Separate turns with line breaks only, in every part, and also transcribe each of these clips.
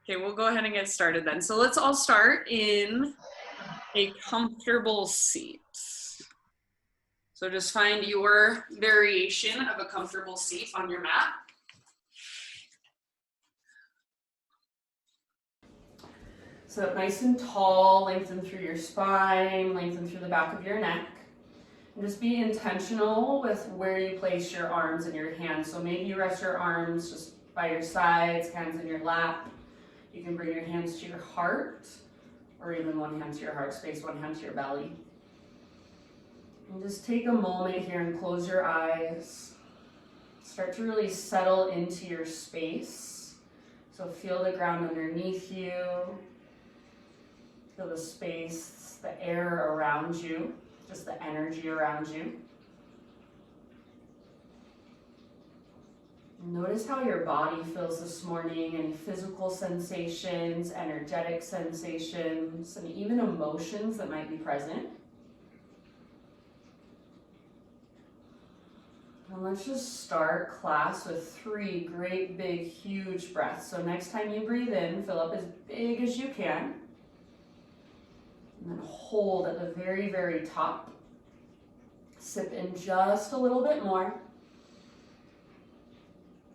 Okay, we'll go ahead and get started then. So let's all start in a comfortable seat. So just find your variation of a comfortable seat on your mat. Sit up nice and tall, lengthen through your spine, lengthen through the back of your neck. And just be intentional with where you place your arms and your hands. So maybe you rest your arms just by your sides, hands in your lap. You can bring your hands to your heart, or even one hand to your heart space, one hand to your belly. And just take a moment here and close your eyes. Start to really settle into your space. So feel the ground underneath you. Feel the space, the air around you, just the energy around you. Notice how your body feels this morning, any physical sensations, energetic sensations, and even emotions that might be present. And let's just start class with 3 great, big, huge breaths. So next time you breathe in, fill up as big as you can. And then hold at the very, very top. Sip in just a little bit more.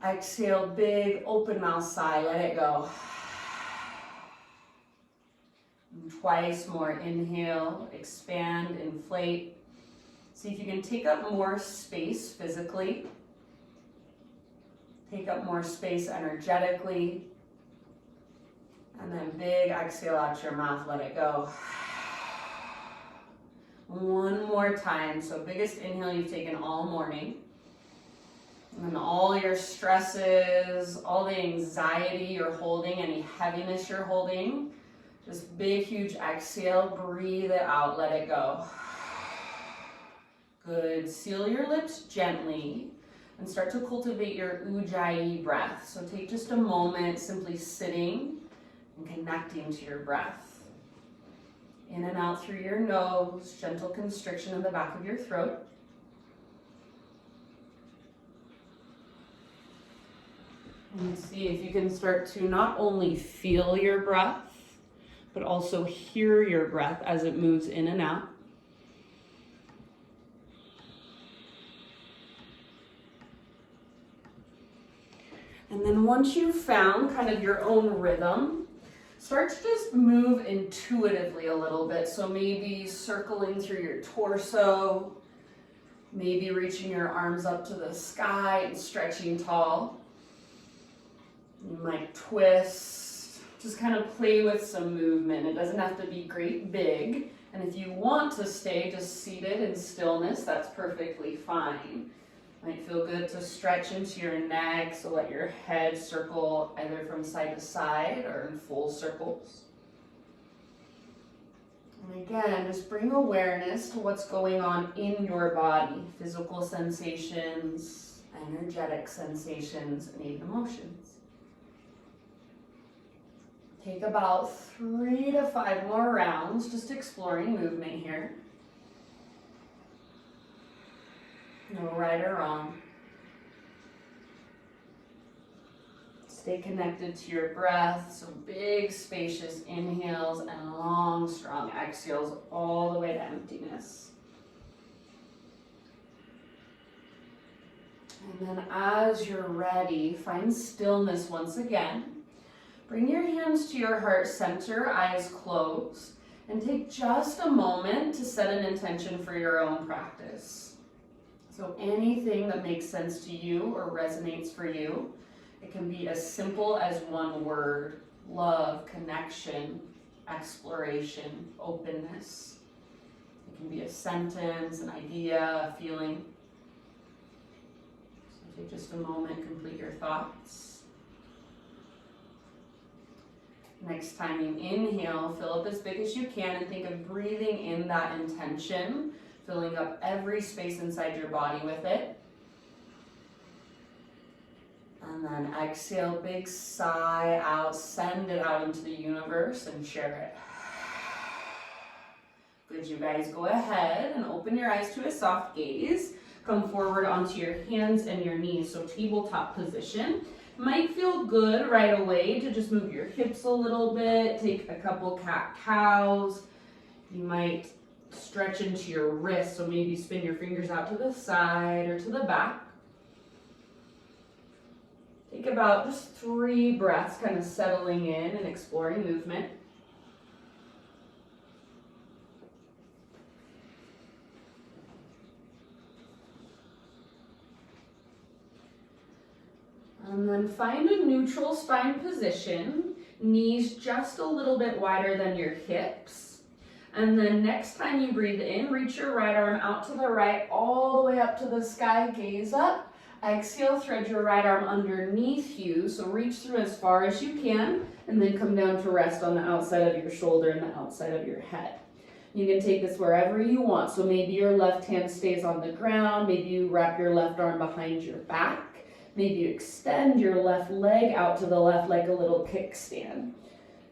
Exhale, big open mouth sigh, let it go. And twice more, inhale, expand, inflate. See if you can take up more space physically. Take up more space energetically. And then big exhale out your mouth, let it go. One more time, so biggest inhale you've taken all morning. And then all your stresses, all the anxiety you're holding, any heaviness you're holding, just big, huge exhale, breathe it out, let it go. Good, seal your lips gently and start to cultivate your ujjayi breath. So take just a moment simply sitting and connecting to your breath. In and out through your nose, gentle constriction in the back of your throat. And see if you can start to not only feel your breath, but also hear your breath as it moves in and out. And then once you've found kind of your own rhythm, start to just move intuitively a little bit. So maybe circling through your torso, maybe reaching your arms up to the sky and stretching tall. You might twist, just kind of play with some movement. It doesn't have to be great big. And if you want to stay just seated in stillness, that's perfectly fine. Might feel good to stretch into your neck, so let your head circle either from side to side or in full circles. And again, just bring awareness to what's going on in your body, physical sensations, energetic sensations, and even emotions. Take about 3 to 5 more rounds, just exploring movement here. No right or wrong. Stay connected to your breath, so big spacious inhales and long strong exhales all the way to emptiness. And then as you're ready, find stillness once again. Bring your hands to your heart center, eyes closed, and take just a moment to set an intention for your own practice. So anything that makes sense to you or resonates for you, it can be as simple as one word: love, connection, exploration, openness. It can be a sentence, an idea, a feeling. So take just a moment, complete your thoughts. Next time you inhale, fill up as big as you can and think of breathing in that intention, filling up every space inside your body with it. And then exhale, big sigh out, send it out into the universe and share it. Good, you guys, go ahead and open your eyes to a soft gaze. Come forward onto your hands and your knees, so tabletop position. Might feel good right away to just move your hips a little bit, take a couple cat-cows. You might stretch into your wrist, so maybe spin your fingers out to the side or to the back. Take about just 3 breaths, kind of settling in and exploring movement. And then find a neutral spine position, knees just a little bit wider than your hips. And then next time you breathe in, reach your right arm out to the right, all the way up to the sky, gaze up. Exhale, thread your right arm underneath you, so reach through as far as you can, and then come down to rest on the outside of your shoulder and the outside of your head. You can take this wherever you want, so maybe your left hand stays on the ground, maybe you wrap your left arm behind your back, maybe you extend your left leg out to the left like a little kickstand.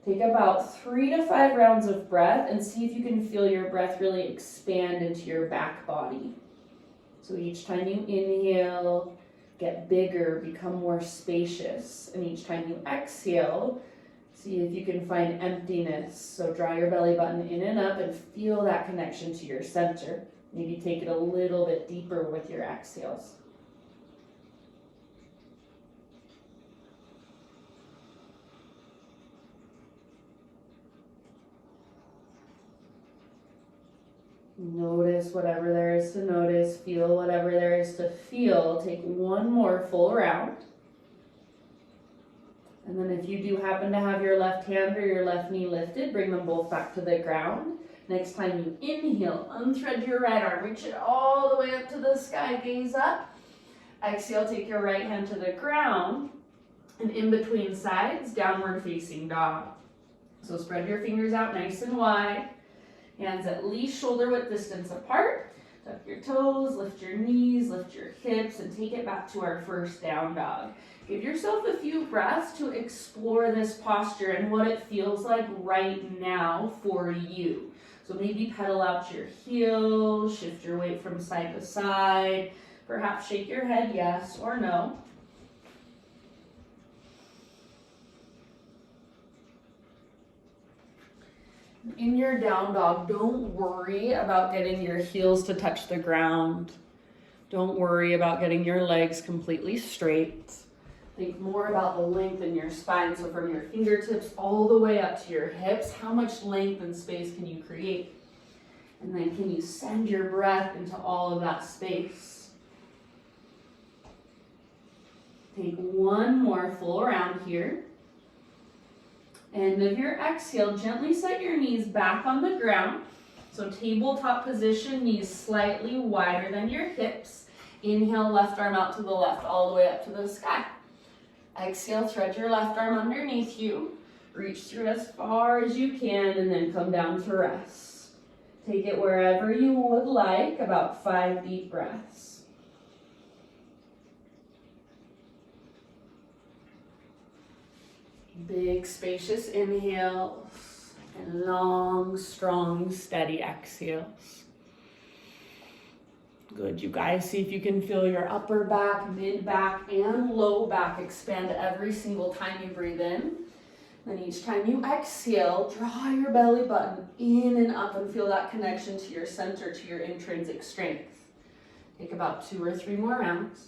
Take about 3 to 5 rounds of breath and see if you can feel your breath really expand into your back body. So each time you inhale, get bigger, become more spacious. And each time you exhale, see if you can find emptiness. So draw your belly button in and up and feel that connection to your center. Maybe take it a little bit deeper with your exhales. Notice whatever there is to notice, feel whatever there is to feel. Take one more full round. And then if you do happen to have your left hand or your left knee lifted, bring them both back to the ground. Next time you inhale, unthread your right arm, reach it all the way up to the sky, gaze up. Exhale, take your right hand to the ground, and in between sides, downward facing dog. So spread your fingers out nice and wide. Hands at least shoulder width distance apart. Tuck your toes, lift your knees, lift your hips, and take it back to our first down dog. Give yourself a few breaths to explore this posture and what it feels like right now for you. So maybe pedal out your heels, shift your weight from side to side, perhaps shake your head yes or no. In your down dog, don't worry about getting your heels to touch the ground. Don't worry about getting your legs completely straight. Think more about the length in your spine. So from your fingertips all the way up to your hips, how much length and space can you create? And then can you send your breath into all of that space? Take one more full round here. End of your exhale, gently set your knees back on the ground. So tabletop position, knees slightly wider than your hips. Inhale, left arm out to the left, all the way up to the sky. Exhale, thread your left arm underneath you. Reach through as far as you can and then come down to rest. Take it wherever you would like, about 5 deep breaths. Big, spacious inhales and long, strong, steady exhales. Good, you guys. See if you can feel your upper back, mid back, and low back expand every single time you breathe in. Then each time you exhale, draw your belly button in and up and feel that connection to your center, to your intrinsic strength. Take about 2 or 3 more rounds.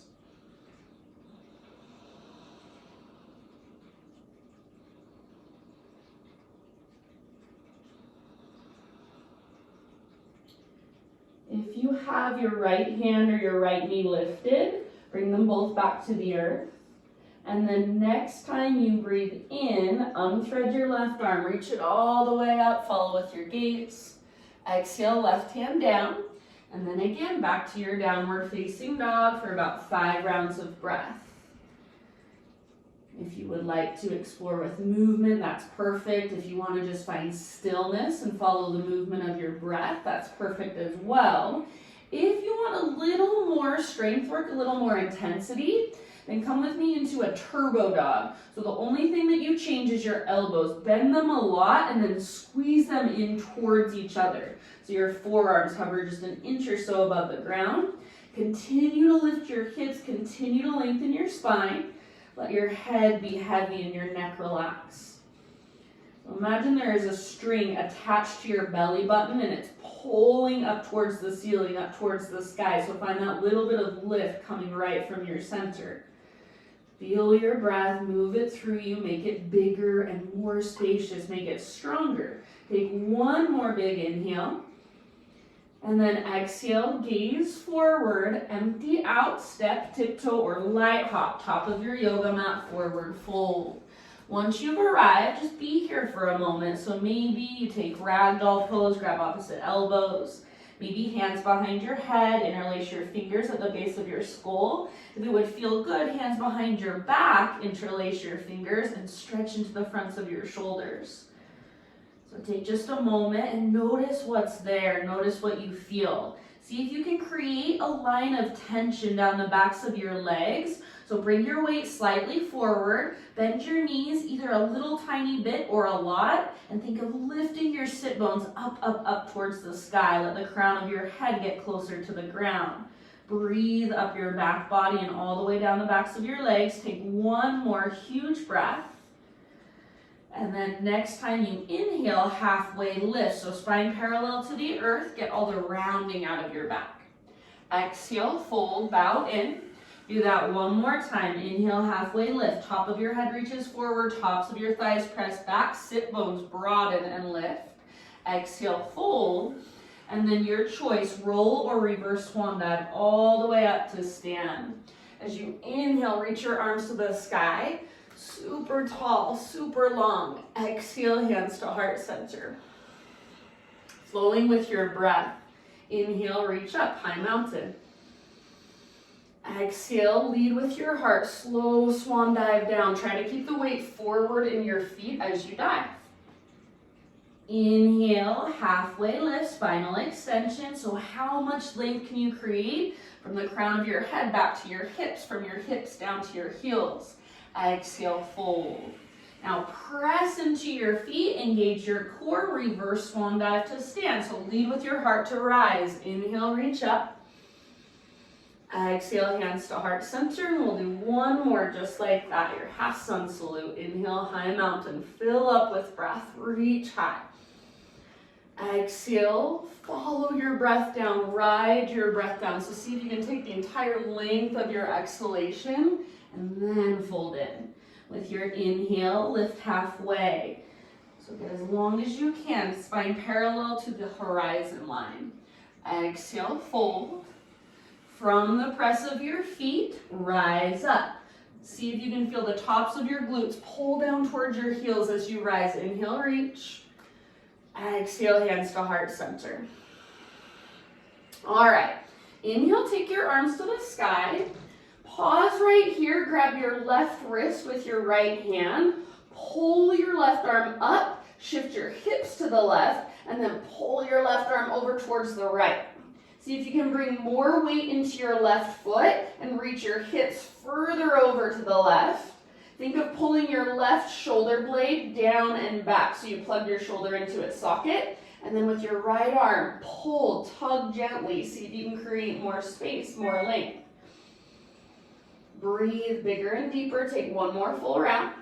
If you have your right hand or your right knee lifted, bring them both back to the earth. And then next time you breathe in, unthread your left arm, reach it all the way up, follow with your gaze. Exhale, left hand down. And then again, back to your downward facing dog for about 5 rounds of breath. If you would like to explore with movement, that's perfect. If you want to just find stillness and follow the movement of your breath, that's perfect as well. If you want a little more strength work, a little more intensity, then come with me into a turbo dog. So the only thing that you change is your elbows. Bend them a lot and then squeeze them in towards each other. So your forearms hover just an inch or so above the ground. Continue to lift your hips, continue to lengthen your spine. Let your head be heavy and your neck relax. So imagine there is a string attached to your belly button and it's pulling up towards the ceiling, up towards the sky. So find that little bit of lift coming right from your center. Feel your breath, move it through you, make it bigger and more spacious, make it stronger. Take one more big inhale. And then exhale, gaze forward, empty out, step, tiptoe, or light hop, top of your yoga mat, forward fold. Once you've arrived, just be here for a moment. So maybe you take ragdoll pose, grab opposite elbows. Maybe hands behind your head, interlace your fingers at the base of your skull. If it would feel good, hands behind your back, interlace your fingers, and stretch into the fronts of your shoulders. So take just a moment and notice what's there. Notice what you feel. See if you can create a line of tension down the backs of your legs. So bring your weight slightly forward, bend your knees either a little tiny bit or a lot, and think of lifting your sit bones up, up, up towards the sky. Let the crown of your head get closer to the ground. Breathe up your back body and all the way down the backs of your legs. Take one more huge breath. And then next time you inhale, halfway lift. So spine parallel to the earth, get all the rounding out of your back. Exhale, fold, bow in. Do that one more time. Inhale, halfway lift. Top of your head reaches forward, tops of your thighs press back, sit bones broaden and lift. Exhale, fold. And then your choice, roll or reverse swan dive all the way up to stand. As you inhale, reach your arms to the sky. Super tall, super long. Exhale, hands to heart center. Flowing with your breath. Inhale, reach up, high mountain. Exhale, lead with your heart. Slow swan dive down. Try to keep the weight forward in your feet as you dive. Inhale, halfway lift, spinal extension. So how much length can you create from the crown of your head back to your hips, from your hips down to your heels? Exhale, fold. Now press into your feet, engage your core, reverse swan dive to stand. So lead with your heart to rise. Inhale, reach up. Exhale, hands to heart center, and we'll do one more just like that. Your half sun salute. Inhale, high mountain. Fill up with breath. Reach high. Exhale, follow your breath down. Ride your breath down. So see if you can take the entire length of your exhalation and then fold in. With your inhale, lift halfway. So get as long as you can, spine parallel to the horizon line. Exhale, fold. From the press of your feet, rise up. See if you can feel the tops of your glutes pull down towards your heels as you rise. Inhale, reach. Exhale, hands to heart center. All right. Inhale, take your arms to the sky. Pause right here, grab your left wrist with your right hand, pull your left arm up, shift your hips to the left, and then pull your left arm over towards the right. See if you can bring more weight into your left foot and reach your hips further over to the left. Think of pulling your left shoulder blade down and back so you plug your shoulder into its socket. And then with your right arm, pull, tug gently. See if you can create more space, more length. Breathe bigger and deeper. Take one more full round.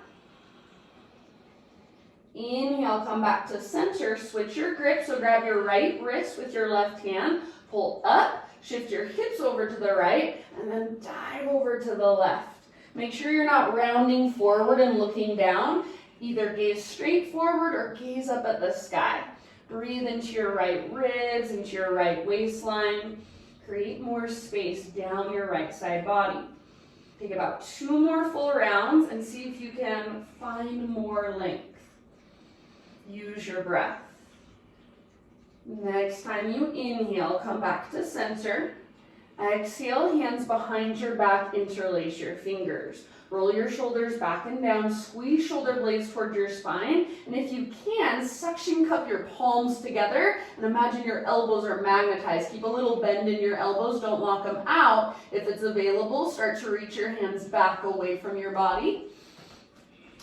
Inhale, come back to center. Switch your grip. So grab your right wrist with your left hand. Pull up, shift your hips over to the right, and then dive over to the left. Make sure you're not rounding forward and looking down. Either gaze straight forward or gaze up at the sky. Breathe into your right ribs, into your right waistline. Create more space down your right side body. Take about 2 more full rounds and see if you can find more length. Use your breath. Next time you inhale, come back to center. Exhale, hands behind your back, interlace your fingers. Roll your shoulders back and down, squeeze shoulder blades toward your spine, and if you can, suction cup your palms together and imagine your elbows are magnetized. Keep a little bend in your elbows, don't lock them out. If it's available, start to reach your hands back away from your body.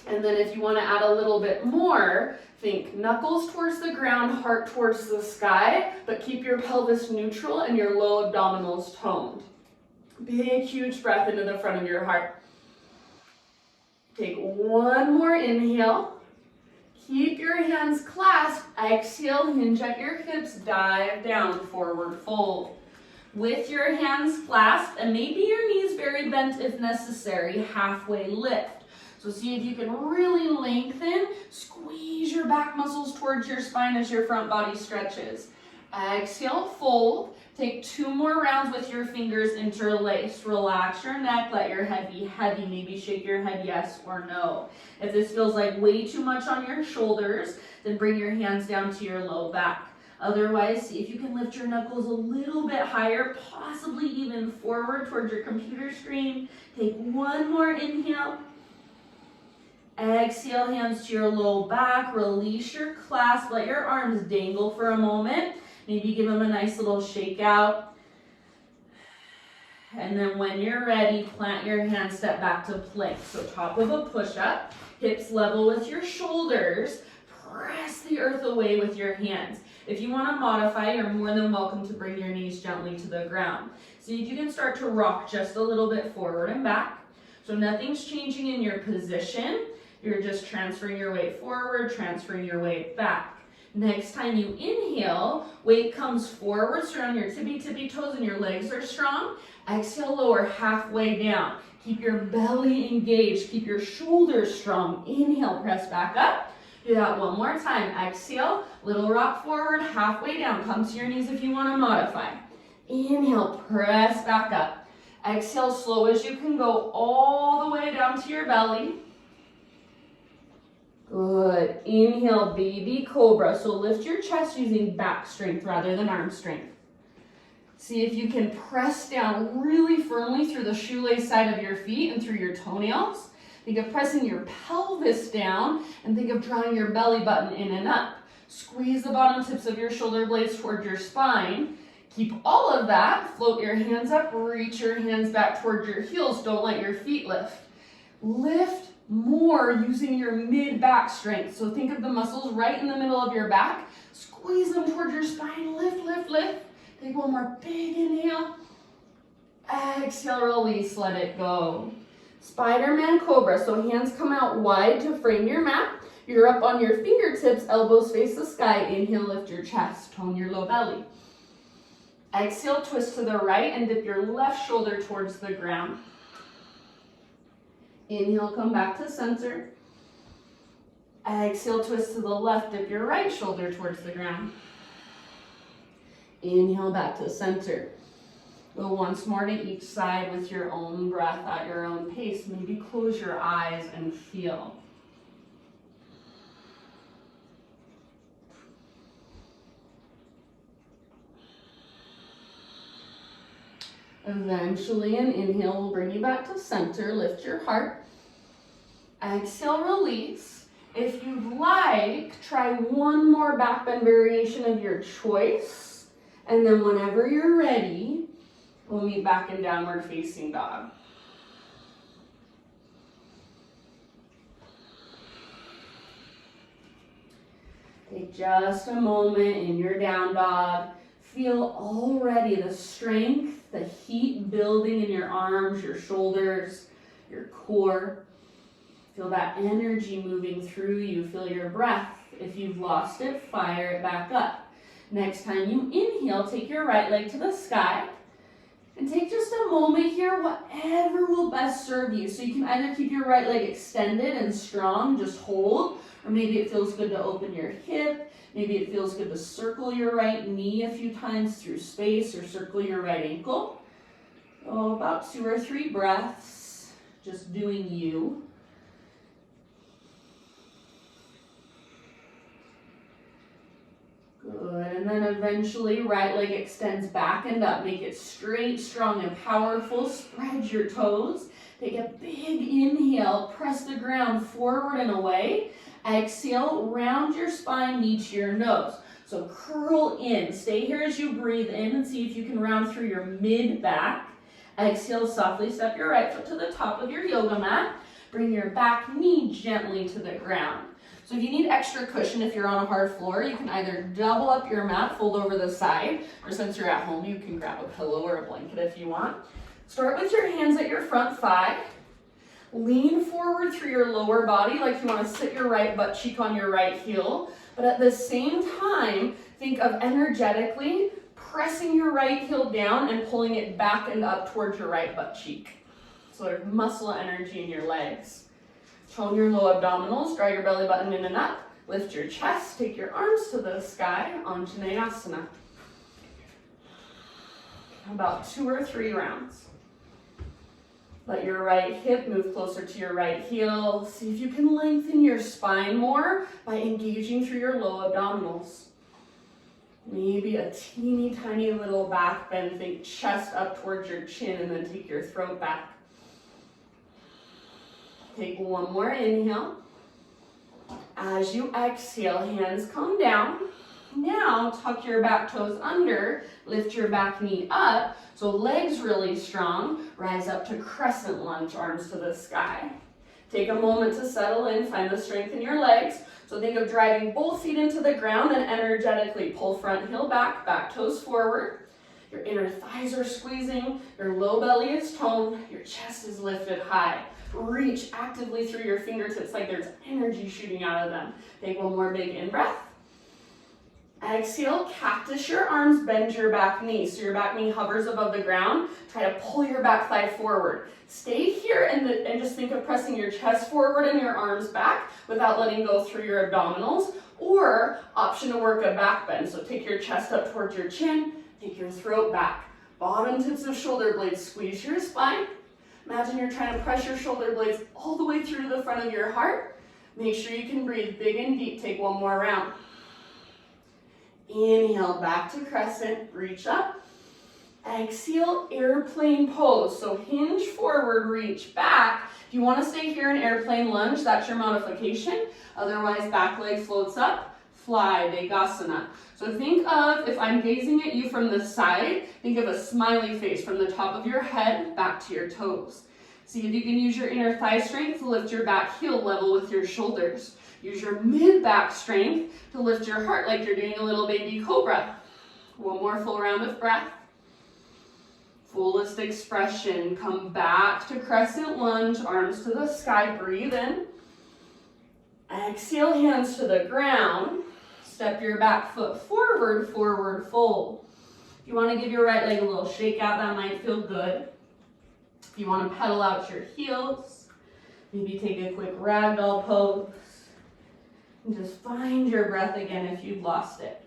And then if you want to add a little bit more, think knuckles towards the ground, heart towards the sky, but keep your pelvis neutral and your low abdominals toned. Big, huge breath into the front of your heart. Take one more inhale. Keep your hands clasped. Exhale, hinge at your hips, dive down, forward fold. With your hands clasped, and maybe your knees very bent if necessary, halfway lift. So see if you can really lengthen, squeeze your back muscles towards your spine as your front body stretches. Exhale, fold. Take 2 more rounds with your fingers interlaced. Relax your neck, let your head be heavy. Maybe shake your head yes or no. If this feels like way too much on your shoulders, then bring your hands down to your low back. Otherwise, see if you can lift your knuckles a little bit higher, possibly even forward towards your computer screen. Take 1 more inhale. Exhale, hands to your low back. Release your clasp. Let your arms dangle for a moment. Maybe give them a nice little shake out. And then when you're ready, plant your hands, step back to plank. So top of a push-up, hips level with your shoulders. Press the earth away with your hands. If you want to modify, you're more than welcome to bring your knees gently to the ground. See if you can start to rock just a little bit forward and back. So nothing's changing in your position. You're just transferring your weight forward, transferring your weight back. Next time you inhale, weight comes forward, surround your tippy toes and your legs are strong. Exhale, lower halfway down. Keep your belly engaged, keep your shoulders strong. Inhale, press back up. Do that one more time. Exhale, little rock forward, halfway down. Come to your knees if you want to modify. Inhale, press back up. Exhale, slow as you can go all the way down to your belly. Good. Inhale, baby cobra. So lift your chest using back strength rather than arm strength. See if you can press down really firmly through the shoelace side of your feet and through your toenails. Think of pressing your pelvis down and think of drawing your belly button in and up. Squeeze the bottom tips of your shoulder blades toward your spine. Keep all of that. Float your hands up. Reach your hands back toward your heels. Don't let your feet lift. Lift more using your mid-back strength. So think of the muscles right in the middle of your back. Squeeze them towards your spine. Lift, lift, lift. Take one more big inhale. Exhale, release, let it go. Spider-Man Cobra. So hands come out wide to frame your mat. You're up on your fingertips, elbows face the sky. Inhale, lift your chest, tone your low belly. Exhale, twist to the right and dip your left shoulder towards the ground. Inhale, come back to center. Exhale, twist to the left, dip your right shoulder towards the ground. Inhale, back to center. Go once more to each side with your own breath at your own pace. Maybe close your eyes and feel. Eventually, an inhale will bring you back to center. Lift your heart. Exhale, release. If you'd like, try one more back bend variation of your choice. And then whenever you're ready, we'll meet back in downward facing dog. Take just a moment in your down dog. Feel already the strength, the heat building in your arms, your shoulders, your core. Feel that energy moving through you. Feel your breath. If you've lost it, fire it back up. Next time you inhale, take your right leg to the sky. And take just a moment here, whatever will best serve you. So you can either keep your right leg extended and strong, just hold, or maybe it feels good to open your hip. Maybe it feels good to circle your right knee a few times through space or circle your right ankle. Oh, about 2 or 3 breaths, just doing you. Good, and then eventually right leg extends back and up. Make it straight, strong, and powerful. Spread your toes. Take a big inhale. Press the ground forward and away. Exhale, round your spine, knee to your nose. So curl in. Stay here as you breathe in and see if you can round through your mid-back. Exhale, softly step your right foot to the top of your yoga mat. Bring your back knee gently to the ground. So if you need extra cushion, if you're on a hard floor, you can either double up your mat, fold over the side, or since you're at home, you can grab a pillow or a blanket if you want. Start with your hands at your front thigh. Lean forward through your lower body like you want to sit your right butt cheek on your right heel, but at the same time, think of energetically pressing your right heel down and pulling it back and up towards your right butt cheek. So there's muscle energy in your legs. Tone your low abdominals, draw your belly button in and up, lift your chest, take your arms to the sky, Anjaneyasana. About 2 or 3 rounds. Let your right hip move closer to your right heel. See if you can lengthen your spine more by engaging through your low abdominals. Maybe a teeny tiny little back bend. Think chest up towards your chin and then take your throat back. Take one more inhale. As you exhale, hands come down. Now tuck your back toes under, lift your back knee up, so legs really strong. Rise up to crescent lunge, arms to the sky. Take a moment to settle in, find the strength in your legs. So think of driving both feet into the ground and energetically pull front heel back, back toes forward. Your inner thighs are squeezing, your low belly is toned, your chest is lifted high. Reach actively through your fingertips like there's energy shooting out of them. Take one more big in-breath. Exhale, cactus your arms, bend your back knee. So your back knee hovers above the ground. Try to pull your back thigh forward. Stay here and just think of pressing your chest forward and your arms back without letting go through your abdominals. Or option to work a back bend. So take your chest up towards your chin, take your throat back. Bottom tips of shoulder blades, squeeze your spine. Imagine you're trying to press your shoulder blades all the way through to the front of your heart. Make sure you can breathe big and deep. Take one more round. Inhale, back to crescent, reach up. Exhale, airplane pose. So hinge forward, reach back. If you want to stay here in airplane lunge, that's your modification. Otherwise, back leg floats up, fly, Vegasana. So think of, if I'm gazing at you from the side, think of a smiley face from the top of your head back to your toes. See if you can use your inner thigh strength to lift your back heel level with your shoulders. Use your mid-back strength to lift your heart like you're doing a little baby cobra. One more full round of breath. Fullest expression. Come back to crescent lunge, arms to the sky, breathe in. Exhale, hands to the ground. Step your back foot forward, forward fold. If you want to give your right leg a little shake out, that might feel good. If you want to pedal out your heels, maybe take a quick ragdoll pose. And just find your breath again if you've lost it.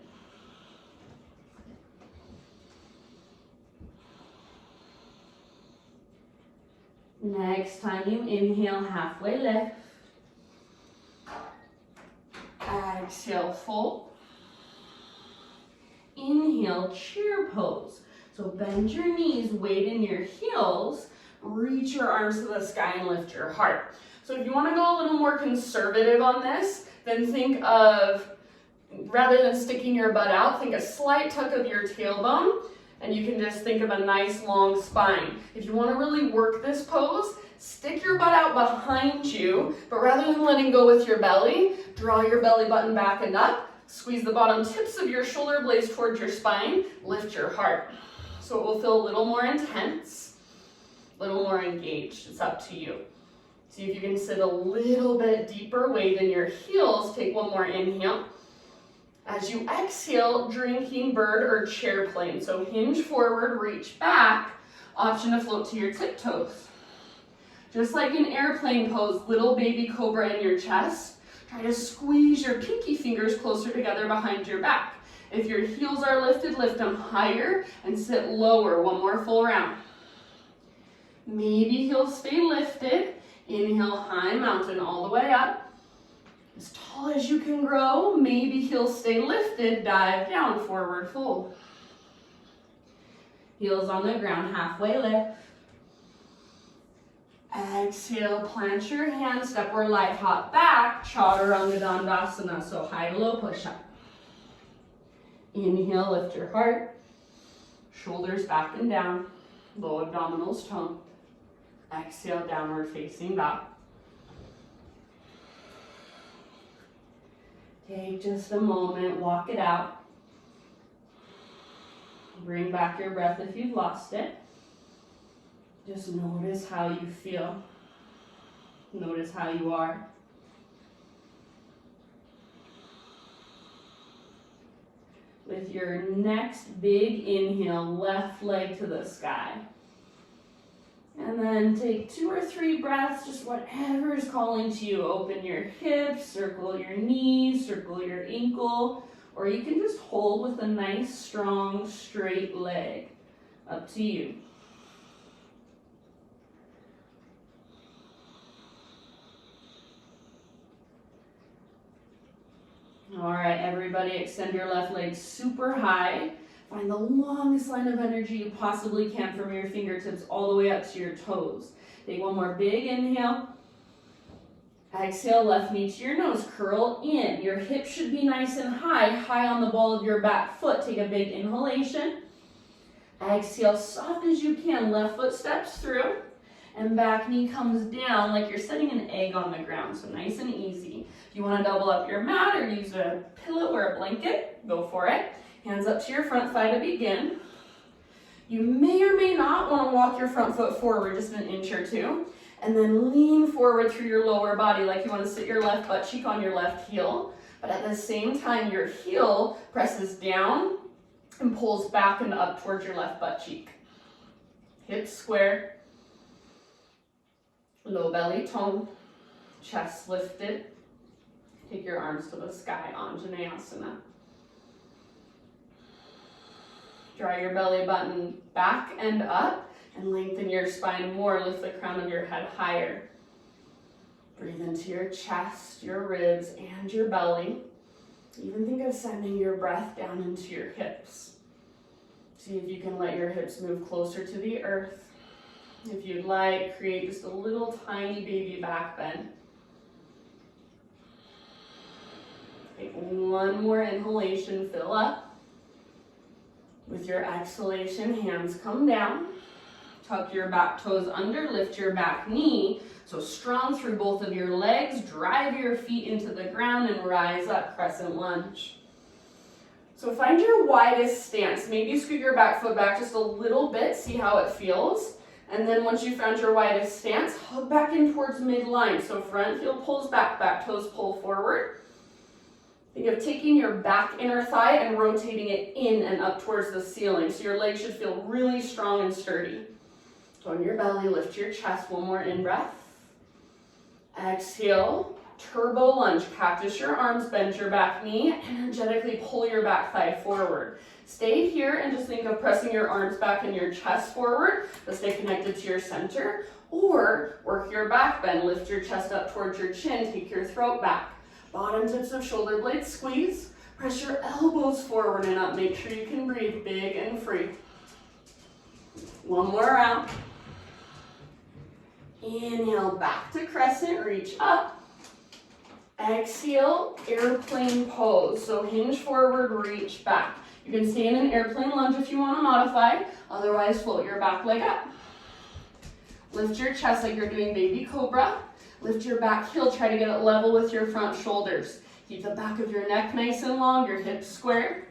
Next time you inhale, halfway lift. Exhale, fold. Inhale, chair pose. So bend your knees, weight in your heels, reach your arms to the sky and lift your heart. So if you want to go a little more conservative on this, then think of, rather than sticking your butt out, think a slight tuck of your tailbone, and you can just think of a nice long spine. If you want to really work this pose, stick your butt out behind you, but rather than letting go with your belly, draw your belly button back and up, squeeze the bottom tips of your shoulder blades towards your spine, lift your heart. So it will feel a little more intense, a little more engaged. It's up to you. See if you can sit a little bit deeper, weight in your heels. Take one more inhale. As you exhale, drinking bird or chair plane. So hinge forward, reach back, option to float to your tiptoes. Just like in airplane pose, little baby cobra in your chest, try to squeeze your pinky fingers closer together behind your back. If your heels are lifted, lift them higher and sit lower. One more full round. Maybe heels stay lifted. Inhale, high mountain all the way up. As tall as you can grow, maybe heels stay lifted, dive down, forward fold. Heels on the ground, halfway lift. Exhale, plant your hands, step or light hop back, chaturanga dandasana, so high to low push up. Inhale, lift your heart, shoulders back and down, low abdominals toned. Exhale, downward facing dog. Take just a moment, walk it out. Bring back your breath if you've lost it. Just notice how you feel. Notice how you are. With your next big inhale, left leg to the sky. And then take 2 or 3 breaths, just whatever is calling to you. Open your hips, circle your knees, circle your ankle, or you can just hold with a nice, strong, straight leg. Up to you. All right, everybody, extend your left leg super high. Find the longest line of energy you possibly can from your fingertips all the way up to your toes. Take one more big inhale. Exhale, left knee to your nose, curl in. Your hips should be nice and high on the ball of your back foot. Take a big inhalation. Exhale, soft as you can, left foot steps through. And back knee comes down like you're setting an egg on the ground, so nice and easy. If you want to double up your mat or use a pillow or a blanket, go for it. Hands up to your front thigh to begin. You may or may not want to walk your front foot forward just an inch or two, and then lean forward through your lower body like you want to sit your left butt cheek on your left heel, but at the same time your heel presses down and pulls back and up towards your left butt cheek. Hips square, low belly tone, chest lifted. Take your arms to the sky, Anjaneyasana. Draw your belly button back and up and lengthen your spine more. Lift the crown of your head higher. Breathe into your chest, your ribs, and your belly. Even think of sending your breath down into your hips. See if you can let your hips move closer to the earth. If you'd like, create just a little tiny baby back bend. Take one more inhalation, fill up. With your exhalation, hands come down. Tuck your back toes under, lift your back knee. So strong through both of your legs. Drive your feet into the ground and rise up, crescent lunge. So find your widest stance. Maybe scoot your back foot back just a little bit, see how it feels. And then once you found your widest stance, hug back in towards midline. So front heel pulls back, back toes pull forward. Think of taking your back inner thigh and rotating it in and up towards the ceiling. So your legs should feel really strong and sturdy. On your belly, lift your chest. One more in breath. Exhale, turbo lunge. Cactus your arms, bend your back knee. Energetically pull your back thigh forward. Stay here and just think of pressing your arms back and your chest forward, but stay connected to your center. Or work your back bend. Lift your chest up towards your chin. Take your throat back. Bottom tips of shoulder blades squeeze. Press your elbows forward and up. Make sure you can breathe big and free. One more round. Inhale, back to crescent, reach up. Exhale, airplane pose. So hinge forward, reach back. You can stay in an airplane lunge if you want to modify. Otherwise, float your back leg up. Lift your chest like you're doing baby cobra. Lift your back heel, try to get it level with your front shoulders. Keep the back of your neck nice and long, your hips square.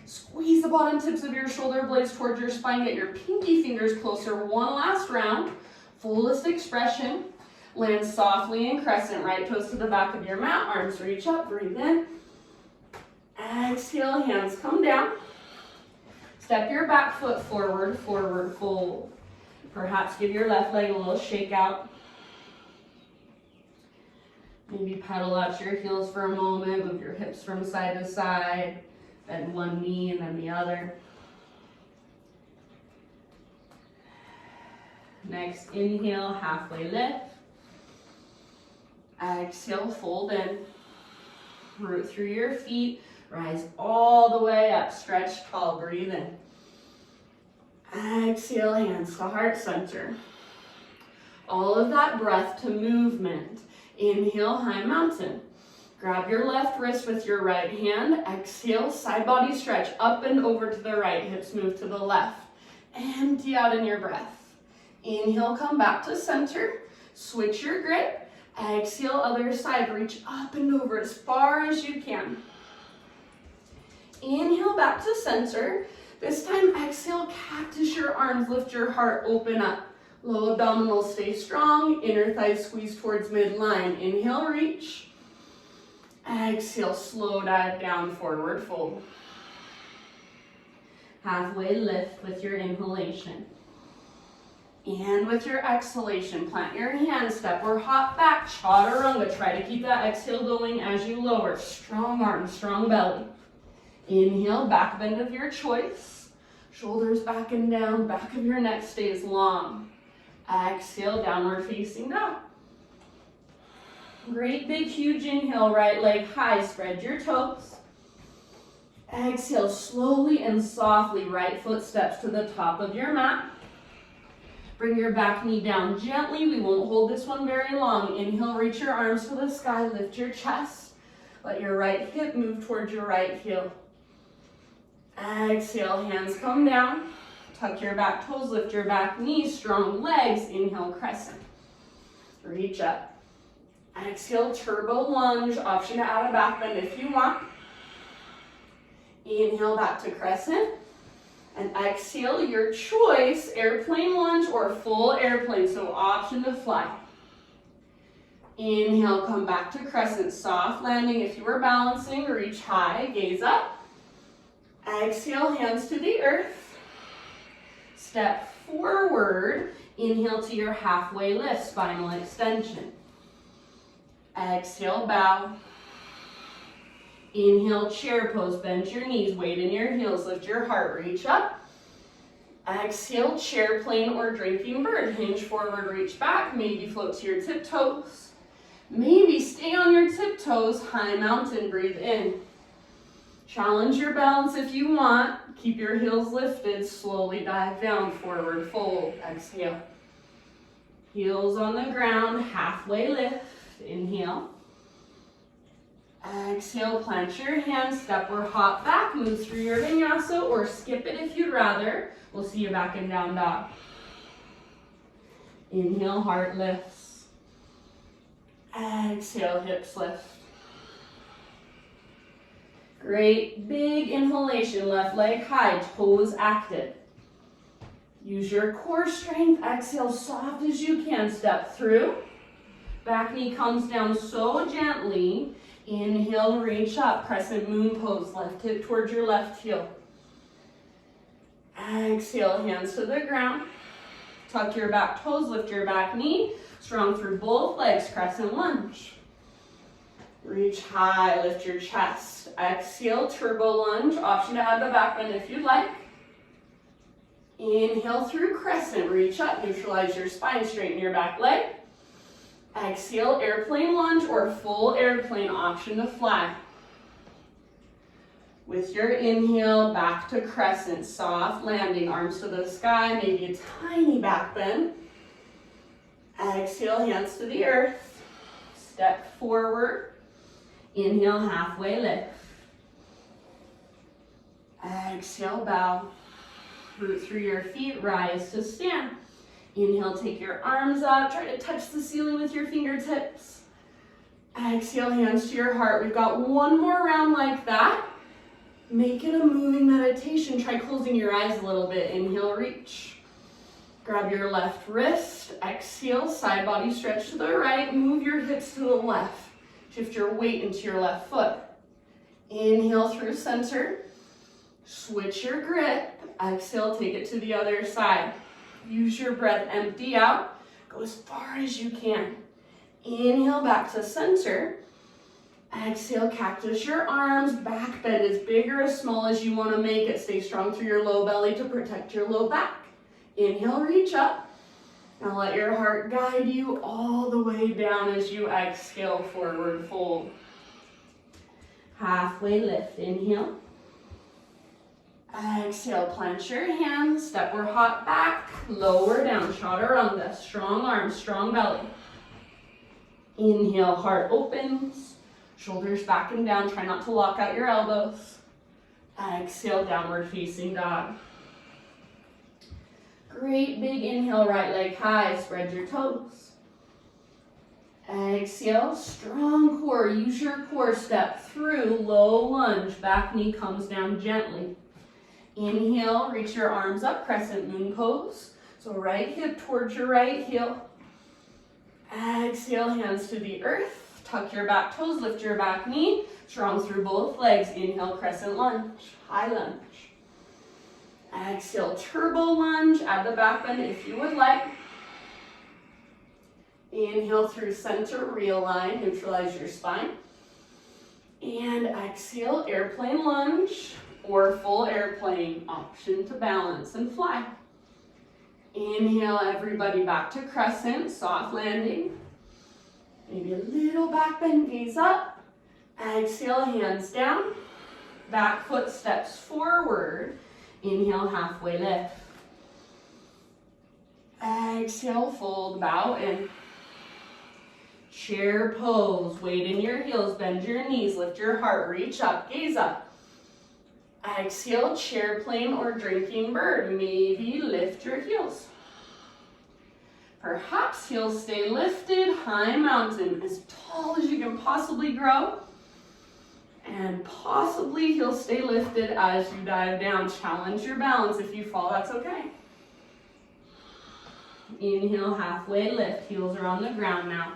Squeeze the bottom tips of your shoulder blades towards your spine. Get your pinky fingers closer. One last round. Fullest expression. Land softly in crescent. Right toes to the back of your mat. Arms reach up. Breathe in. Exhale. Hands come down. Step your back foot forward. Forward fold. Perhaps give your left leg a little shake out. Maybe pedal out your heels for a moment. Move your hips from side to side. Bend one knee and then the other. Next, inhale, halfway lift. Exhale, fold in. Root through your feet. Rise all the way up. Stretch tall. Breathe in. Exhale, hands to heart center. All of that breath to movement. Inhale, high mountain. Grab your left wrist with your right hand. Exhale, side body stretch up and over to the right. Hips move to the left. Empty out in your breath. Inhale, come back to center. Switch your grip. Exhale, other side. Reach up and over as far as you can. Inhale, back to center. This time, exhale, cactus your arms. Lift your heart, open up. Low abdominal stay strong, inner thighs squeeze towards midline. Inhale, reach. Exhale, slow dive down, forward fold. Halfway lift with your inhalation. And with your exhalation, plant your hand, step or hop back, chaturanga. Try to keep that exhale going as you lower. Strong arms, strong belly. Inhale, back bend of your choice. Shoulders back and down, back of your neck stays long. Exhale, downward facing dog. Great big huge inhale, right leg high, spread your toes. Exhale, slowly and softly, right foot steps to the top of your mat. Bring your back knee down gently. We won't hold this one very long. Inhale, reach your arms to the sky, lift your chest. Let your right hip move towards your right heel. Exhale, hands come down. Tuck your back toes, lift your back knees, strong legs. Inhale, crescent. Reach up. Exhale, turbo lunge. Option to add a back bend if you want. Inhale, back to crescent. And exhale, your choice, airplane lunge or full airplane, so option to fly. Inhale, come back to crescent, soft landing. If you were balancing, reach high, gaze up. Exhale, hands to the earth. Step forward. Inhale to your halfway lift, spinal extension. Exhale, bow. Inhale, chair pose, bend your knees, weight in your heels, lift your heart, reach up. Exhale, chair plane or drinking bird, hinge forward, reach back, maybe float to your tiptoes. Maybe stay on your tiptoes, high mountain, breathe in. Challenge your balance if you want, keep your heels lifted, slowly dive down, forward fold, exhale. Heels on the ground, halfway lift, inhale. Exhale, plant your hands, step or hop back, move through your vinyasa or skip it if you'd rather. We'll see you back in down dog. Inhale, heart lifts. Exhale, hips lift. Great big inhalation, left leg high, toes active. Use your core strength, exhale soft as you can, step through. Back knee comes down so gently. Inhale, reach up, crescent moon pose, left hip towards your left heel. Exhale, hands to the ground. Tuck your back toes, lift your back knee. Strong through both legs, crescent lunge. Reach high, lift your chest. Exhale, turbo lunge. Option to add the back bend if you'd like. Inhale through crescent, reach up, neutralize your spine, straighten your back leg. Exhale, airplane lunge or full airplane, option to fly. With your inhale, back to crescent, soft landing, arms to the sky, maybe a tiny back bend. Exhale, hands to the earth. Step forward. Inhale, halfway lift. Exhale, bow. Root through your feet, rise to stand. Inhale, take your arms up, try to touch the ceiling with your fingertips. Exhale, hands to your heart. We've got one more round like that. Make it a moving meditation. Try closing your eyes a little bit. Inhale, reach. Grab your left wrist. Exhale, side body stretch to the right. Move your hips to the left. Shift your weight into your left foot. Inhale through center. Switch your grip. Exhale, take it to the other side. Use your breath, empty out. Go as far as you can. Inhale back to center. Exhale, cactus your arms. Back bend as big or as small as you want to make it. Stay strong through your low belly to protect your low back. Inhale, reach up. Now let your heart guide you all the way down as you exhale, forward fold. Halfway lift, inhale. Exhale, plant your hands, step or hop back, lower down, chaturanga, strong arms, strong belly. Inhale, heart opens, shoulders back and down, try not to lock out your elbows. Exhale, downward facing dog. Great big inhale, right leg high, spread your toes. Exhale, strong core, use your core, step through, low lunge, back knee comes down gently. Inhale, reach your arms up, crescent moon pose. So right hip towards your right heel. Exhale, hands to the earth. Tuck your back toes, lift your back knee. Strong through both legs. Inhale, crescent lunge, high lunge. Exhale, turbo lunge. Add the back bend if you would like. Inhale through center, realign, neutralize your spine. And exhale, airplane lunge or full airplane, option to balance and fly. Inhale, everybody back to crescent, soft landing. Maybe a little back bend, gaze up. Exhale, hands down. Back foot steps forward. Inhale, halfway lift. Exhale, fold, bow in. Chair pose, weight in your heels, bend your knees, lift your heart, reach up, gaze up. Exhale, chair plane or drinking bird. Maybe lift your heels. Perhaps heels stay lifted, high mountain, as tall as you can possibly grow. And possibly heels stay lifted as you dive down. Challenge your balance. If you fall, that's okay. Inhale, halfway lift, heels are on the ground now.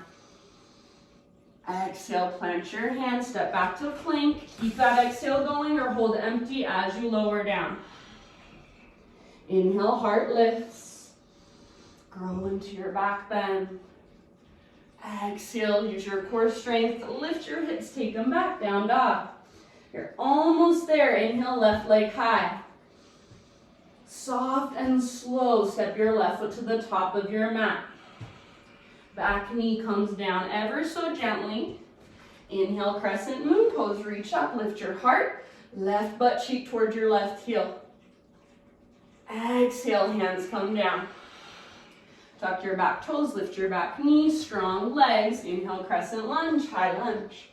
Exhale, plant your hands, step back to plank. Keep that exhale going or hold empty as you lower down. Inhale, heart lifts. Grow into your back bend. Exhale, use your core strength. Lift your hips, take them back, down dog. You're almost there. Inhale, left leg high. Soft and slow, step your left foot to the top of your mat. Back knee comes down ever so gently. Inhale, crescent moon pose, reach up, lift your heart. Left butt cheek towards your left heel. Exhale, hands come down. Tuck your back toes, lift your back knees, strong legs. Inhale, crescent lunge, high lunge.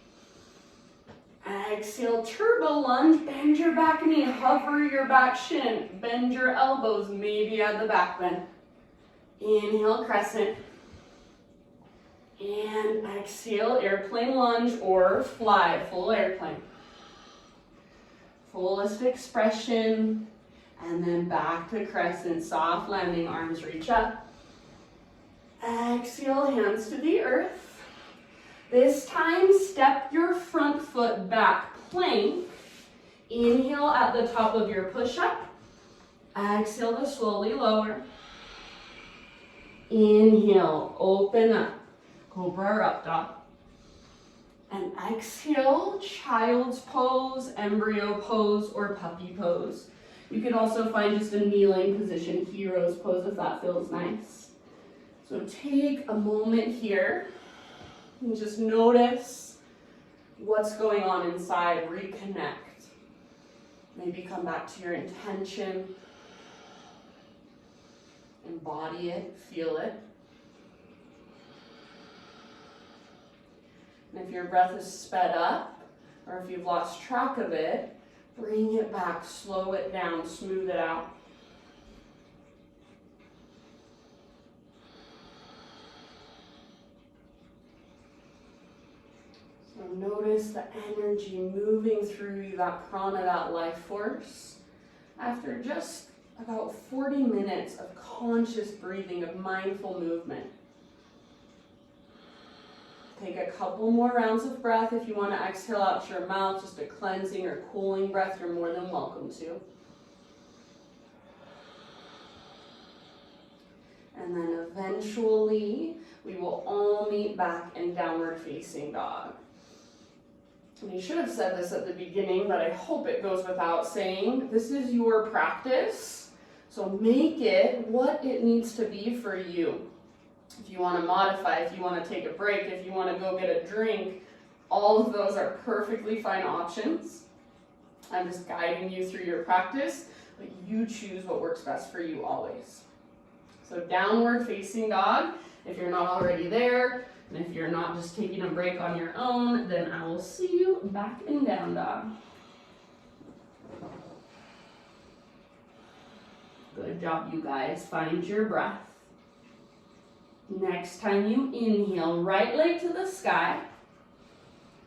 Exhale, turbo lunge, bend your back knee, hover your back shin, bend your elbows, maybe add the back bend. Inhale, crescent. And exhale, airplane lunge or fly, full airplane. Fullest expression. And then back to crescent, soft landing, arms reach up. Exhale, hands to the earth. This time, step your front foot back, plank. Inhale at the top of your push-up. Exhale to slowly lower. Inhale, open up. Cobra or up dog. And exhale, child's pose, embryo pose, or puppy pose. You can also find just a kneeling position, hero's pose, if that feels nice. So take a moment here and just notice what's going on inside, reconnect. Maybe come back to your intention, embody it, feel it. And if your breath is sped up, or if you've lost track of it, bring it back, slow it down, smooth it out. So notice the energy moving through you, that prana, that life force. After just about 40 minutes of conscious breathing, of mindful movement. Take a couple more rounds of breath. If you want to exhale out your mouth, just a cleansing or cooling breath, you're more than welcome to. And then eventually, we will all meet back in downward facing dog. And you should have said this at the beginning, but I hope it goes without saying. This is your practice, so make it what it needs to be for you. If you want to modify, if you want to take a break, if you want to go get a drink, all of those are perfectly fine options. I'm just guiding you through your practice, but you choose what works best for you always. So downward facing dog, if you're not already there, and if you're not just taking a break on your own, then I will see you back in down dog. Good job, you guys. Find your breath. Next time you inhale, right leg to the sky.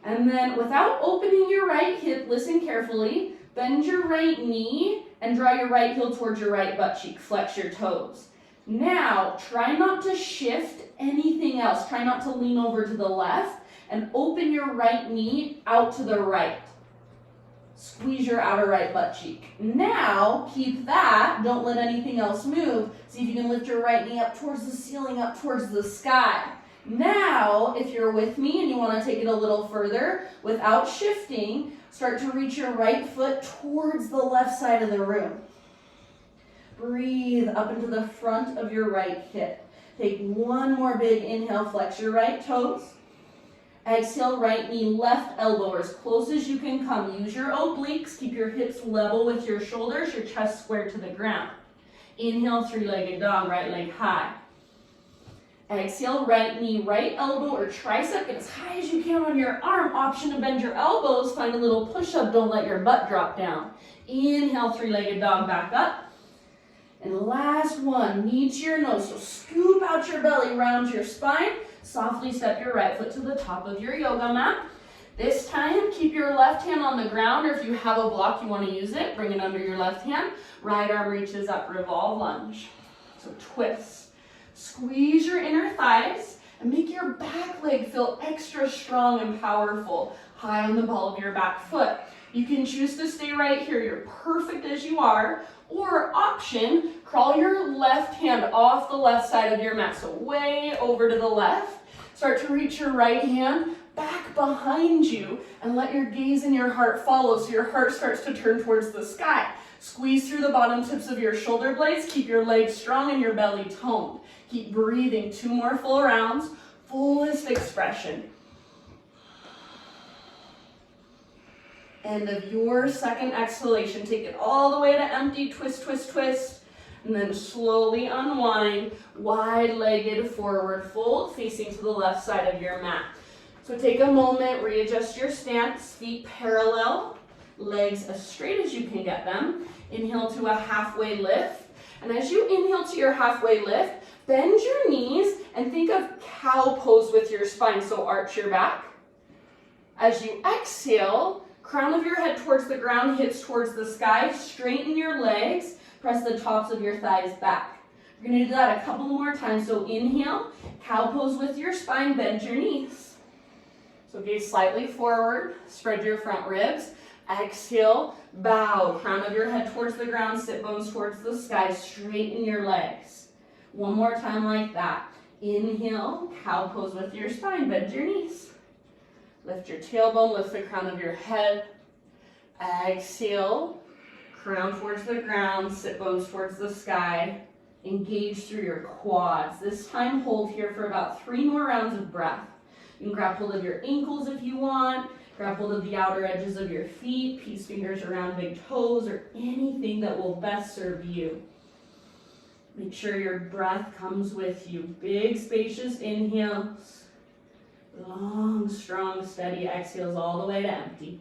And then without opening your right hip, listen carefully, bend your right knee and draw your right heel towards your right butt cheek. Flex your toes. Now, try not to shift anything else. Try not to lean over to the left and open your right knee out to the right. Squeeze your outer right butt cheek. Now, keep that. Don't let anything else move. See if you can lift your right knee up towards the ceiling, up towards the sky. Now, if you're with me and you want to take it a little further, without shifting, start to reach your right foot towards the left side of the room. Breathe up into the front of your right hip. Take one more big inhale, flex your right toes. Exhale, right knee, left elbow, as close as you can come. Use your obliques, keep your hips level with your shoulders, your chest square to the ground. Inhale, three-legged dog, right leg high. Exhale, right knee, right elbow or tricep, get as high as you can on your arm. Option to bend your elbows, find a little push-up, don't let your butt drop down. Inhale, three-legged dog, back up. And last one, knee to your nose. So scoop out your belly, round your spine. Softly step your right foot to the top of your yoga mat. This time, keep your left hand on the ground, or if you have a block, you want to use it, bring it under your left hand. Right arm reaches up, revolve lunge. So twist. Squeeze your inner thighs and make your back leg feel extra strong and powerful. High on the ball of your back foot. You can choose to stay right here. You're perfect as you are. Or option, crawl your left hand off the left side of your mat. So way over to the left. Start to reach your right hand back behind you and let your gaze and your heart follow so your heart starts to turn towards the sky. Squeeze through the bottom tips of your shoulder blades. Keep your legs strong and your belly toned. Keep breathing. 2 more full rounds. Fullest expression. End of your second exhalation. Take it all the way to empty. Twist, twist, twist. And then slowly unwind. Wide-legged forward fold facing to the left side of your mat. So take a moment, readjust your stance. Feet parallel. Legs as straight as you can get them. Inhale to a halfway lift. And as you inhale to your halfway lift, bend your knees and think of cow pose with your spine. So arch your back. As you exhale, crown of your head towards the ground, hips towards the sky. Straighten your legs. Press the tops of your thighs back. You're going to do that a couple more times. So inhale, cow pose with your spine, bend your knees. So gaze slightly forward, spread your front ribs. Exhale, bow, crown of your head towards the ground, sit bones towards the sky, straighten your legs. One more time like that. Inhale, cow pose with your spine, bend your knees. Lift your tailbone, lift the crown of your head. Exhale, crown towards the ground, sit bones towards the sky. Engage through your quads. This time, hold here for about 3 more rounds of breath. You can grab hold of your ankles if you want. Grab hold of the outer edges of your feet, peace fingers around big toes, or anything that will best serve you. Make sure your breath comes with you. Big, spacious inhales. Long, strong, steady exhales all the way to empty.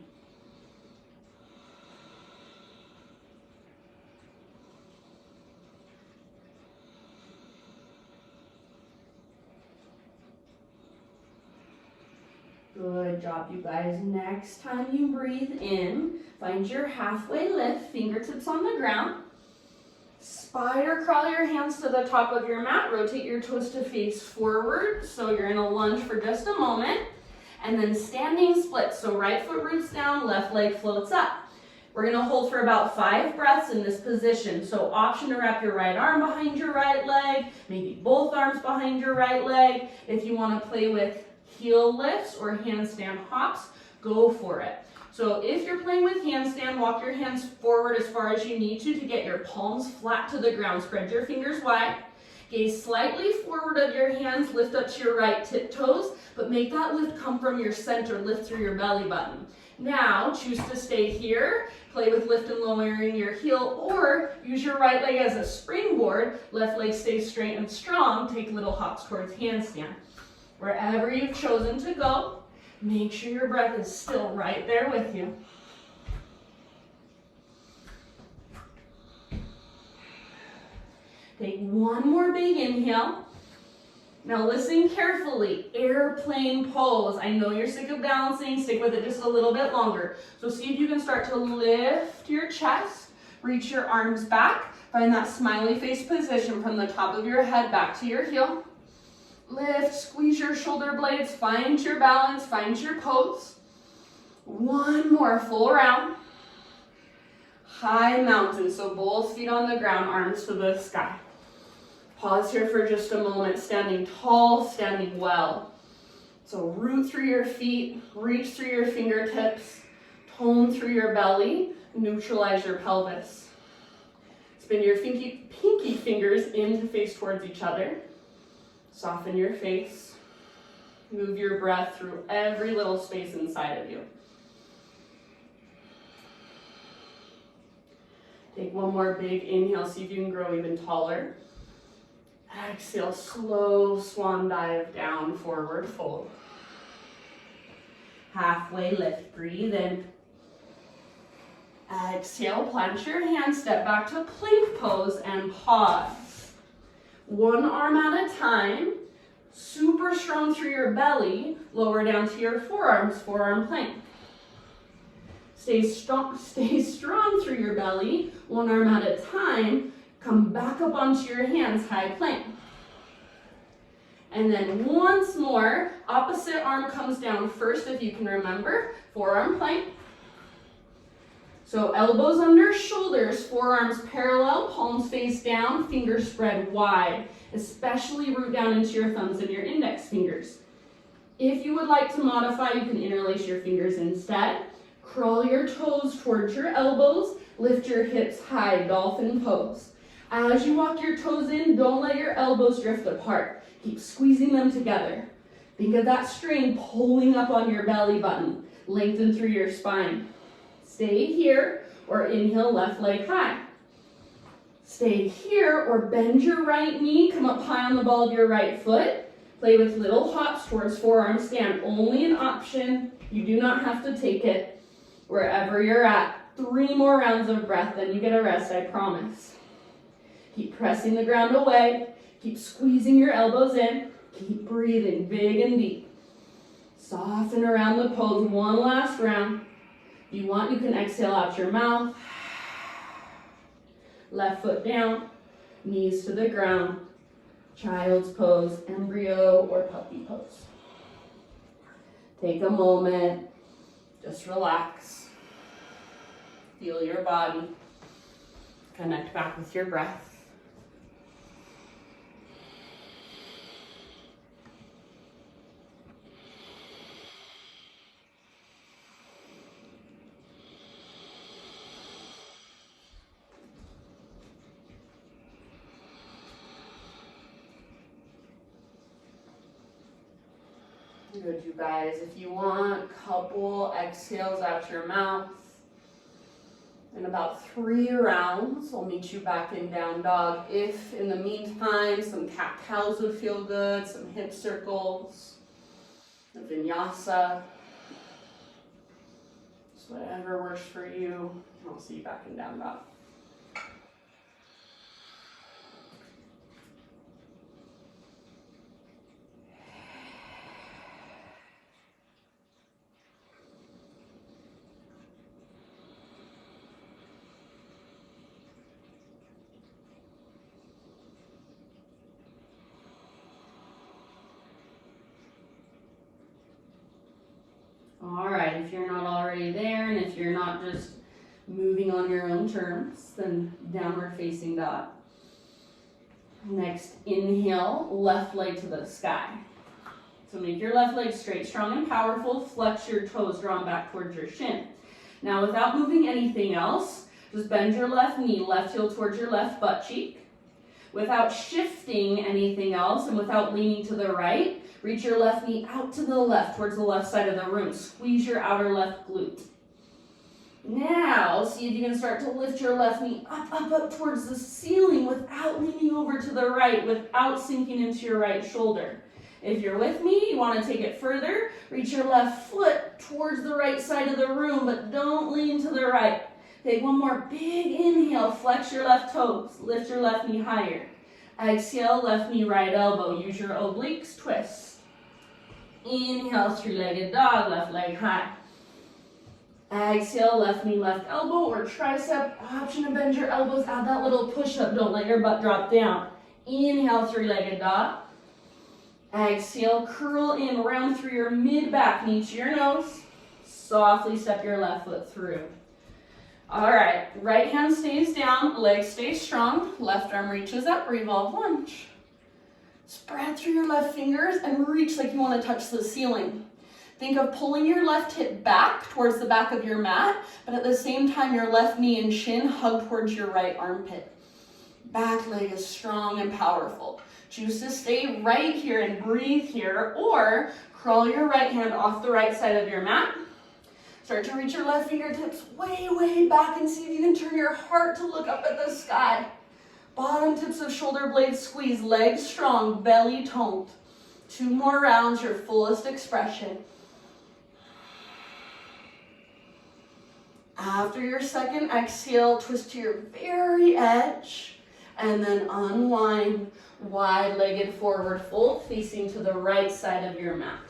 Good job, you guys. Next time you breathe in, find your halfway lift, fingertips on the ground. Spider crawl your hands to the top of your mat. Rotate your toes to face forward. So you're in a lunge for just a moment. And then standing split. So right foot roots down, left leg floats up. We're going to hold for about 5 breaths in this position. So option to wrap your right arm behind your right leg. Maybe both arms behind your right leg. If you want to play with heel lifts or handstand hops, go for it. So if you're playing with handstand, walk your hands forward as far as you need to get your palms flat to the ground. Spread your fingers wide. Gaze slightly forward of your hands, lift up to your right tiptoes, but make that lift come from your center, lift through your belly button. Now, choose to stay here, play with lift and lowering your heel, or use your right leg as a springboard, left leg stays straight and strong, take little hops towards handstand. Wherever you've chosen to go, make sure your breath is still right there with you. Take one more big inhale. Now listen carefully, airplane pose. I know you're sick of balancing, stick with it just a little bit longer. So see if you can start to lift your chest, reach your arms back, Find that smiley face position from the top of your head back to your heel. Lift, squeeze your shoulder blades, find your balance, find your pose. One more full round. High mountain, so both feet on the ground, arms to the sky. Pause here for just a moment, standing tall, standing well. So root through your feet, reach through your fingertips, tone through your belly, neutralize your pelvis. Spin your pinky fingers in to face towards each other. Soften your face. Move your breath through every little space inside of you. Take one more big inhale, see if you can grow even taller. Exhale, slow swan dive down, forward fold. Halfway lift, breathe in. Exhale, plant your hands, step back to plank pose and pause. One arm at a time, super strong through your belly, lower down to your forearms, forearm plank. Stay strong through your belly, one arm at a time, come back up onto your hands, high plank. And then once more, opposite arm comes down first if you can remember, forearm plank. So elbows under shoulders, forearms parallel, palms face down, fingers spread wide, especially root down into your thumbs and your index fingers. If you would like to modify, you can interlace your fingers instead. Crawl your toes towards your elbows, lift your hips high, dolphin pose. As you walk your toes in, don't let your elbows drift apart. Keep squeezing them together. Think of that string pulling up on your belly button. Lengthen through your spine. Stay here or inhale left leg high. Stay here or bend your right knee, come up high on the ball of your right foot. Play with little hops towards forearm stand. Only an option. You do not have to take it. Wherever you're at. 3 more rounds of breath, then you get a rest, I promise. Keep pressing the ground away. Keep squeezing your elbows in. Keep breathing big and deep. Soften around the pose. One last round. If you want, you can exhale out your mouth. Left foot down, knees to the ground. Child's pose, embryo or puppy pose. Take a moment. Just relax. Feel your body. Connect back with your breath. Good, you guys. If you want, couple exhales out your mouth. In about 3 rounds, I'll meet you back in down dog. If in the meantime, some cat-cows would feel good, some hip circles, a vinyasa, just whatever works for you. I'll see you back in down dog. All right, if you're not already there, and if you're not just moving on your own terms, then downward facing dog. Next, inhale, left leg to the sky. So make your left leg straight, strong, and powerful. Flex your toes, drawn back towards your shin. Now, without moving anything else, just bend your left knee, left heel towards your left butt cheek. Without shifting anything else, and without leaning to the right, reach your left knee out to the left, towards the left side of the room. Squeeze your outer left glute. Now, see if you can start to lift your left knee up towards the ceiling without leaning over to the right, without sinking into your right shoulder. If you're with me, you want to take it further, reach your left foot towards the right side of the room, but don't lean to the right. Take one more big inhale, flex your left toes, lift your left knee higher. Exhale, left knee, right elbow. Use your obliques, twist. Inhale, 3-legged dog, left leg high. Exhale, left knee, left elbow or tricep. Option to bend your elbows. Add that little push-up. Don't let your butt drop down. Inhale, three-legged dog. Exhale, curl in, round through your mid-back, knee to your nose. Softly step your left foot through. All right, right hand stays down, legs stay strong. Left arm reaches up, revolve lunge. Spread through your left fingers and reach like you want to touch the ceiling. Think of pulling your left hip back towards the back of your mat, but at the same time, your left knee and shin hug towards your right armpit. Back leg is strong and powerful. Choose to stay right here and breathe here, or crawl your right hand off the right side of your mat. Start to reach your left fingertips way, way back and see if you can turn your heart to look up at the sky. Bottom tips of shoulder blades squeeze, legs strong, belly toned. 2 more rounds, your fullest expression. After your second exhale, twist to your very edge and then unwind. Wide-legged forward fold facing to the right side of your mat.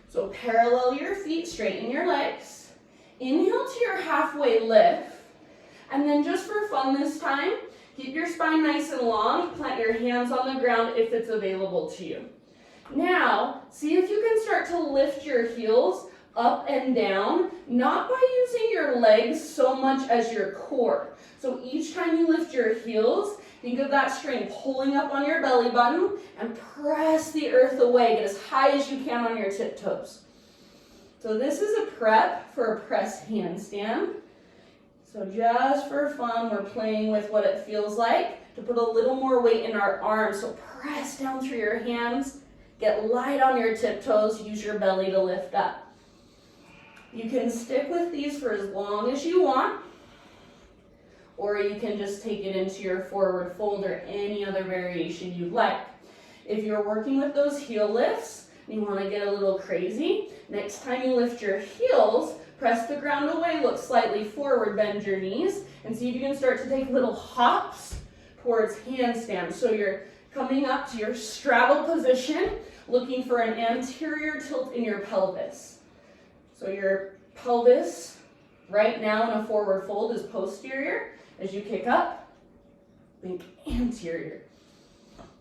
So parallel your feet, straighten your legs. Inhale to your halfway lift. And then just for fun this time, keep your spine nice and long. Plant your hands on the ground if it's available to you. Now, see if you can start to lift your heels up and down, not by using your legs so much as your core. So each time you lift your heels, think of that string pulling up on your belly button and press the earth away. Get as high as you can on your tiptoes. So this is a prep for a press handstand. So just for fun, we're playing with what it feels like to put a little more weight in our arms. So press down through your hands, get light on your tiptoes, use your belly to lift up. You can stick with these for as long as you want, or you can just take it into your forward fold or any other variation you'd like. If you're working with those heel lifts and you want to get a little crazy, next time you lift your heels, press the ground away, look slightly forward, bend your knees, and see if you can start to take little hops towards handstand. So you're coming up to your straddle position, looking for an anterior tilt in your pelvis. So your pelvis right now in a forward fold is posterior. As you kick up, think anterior.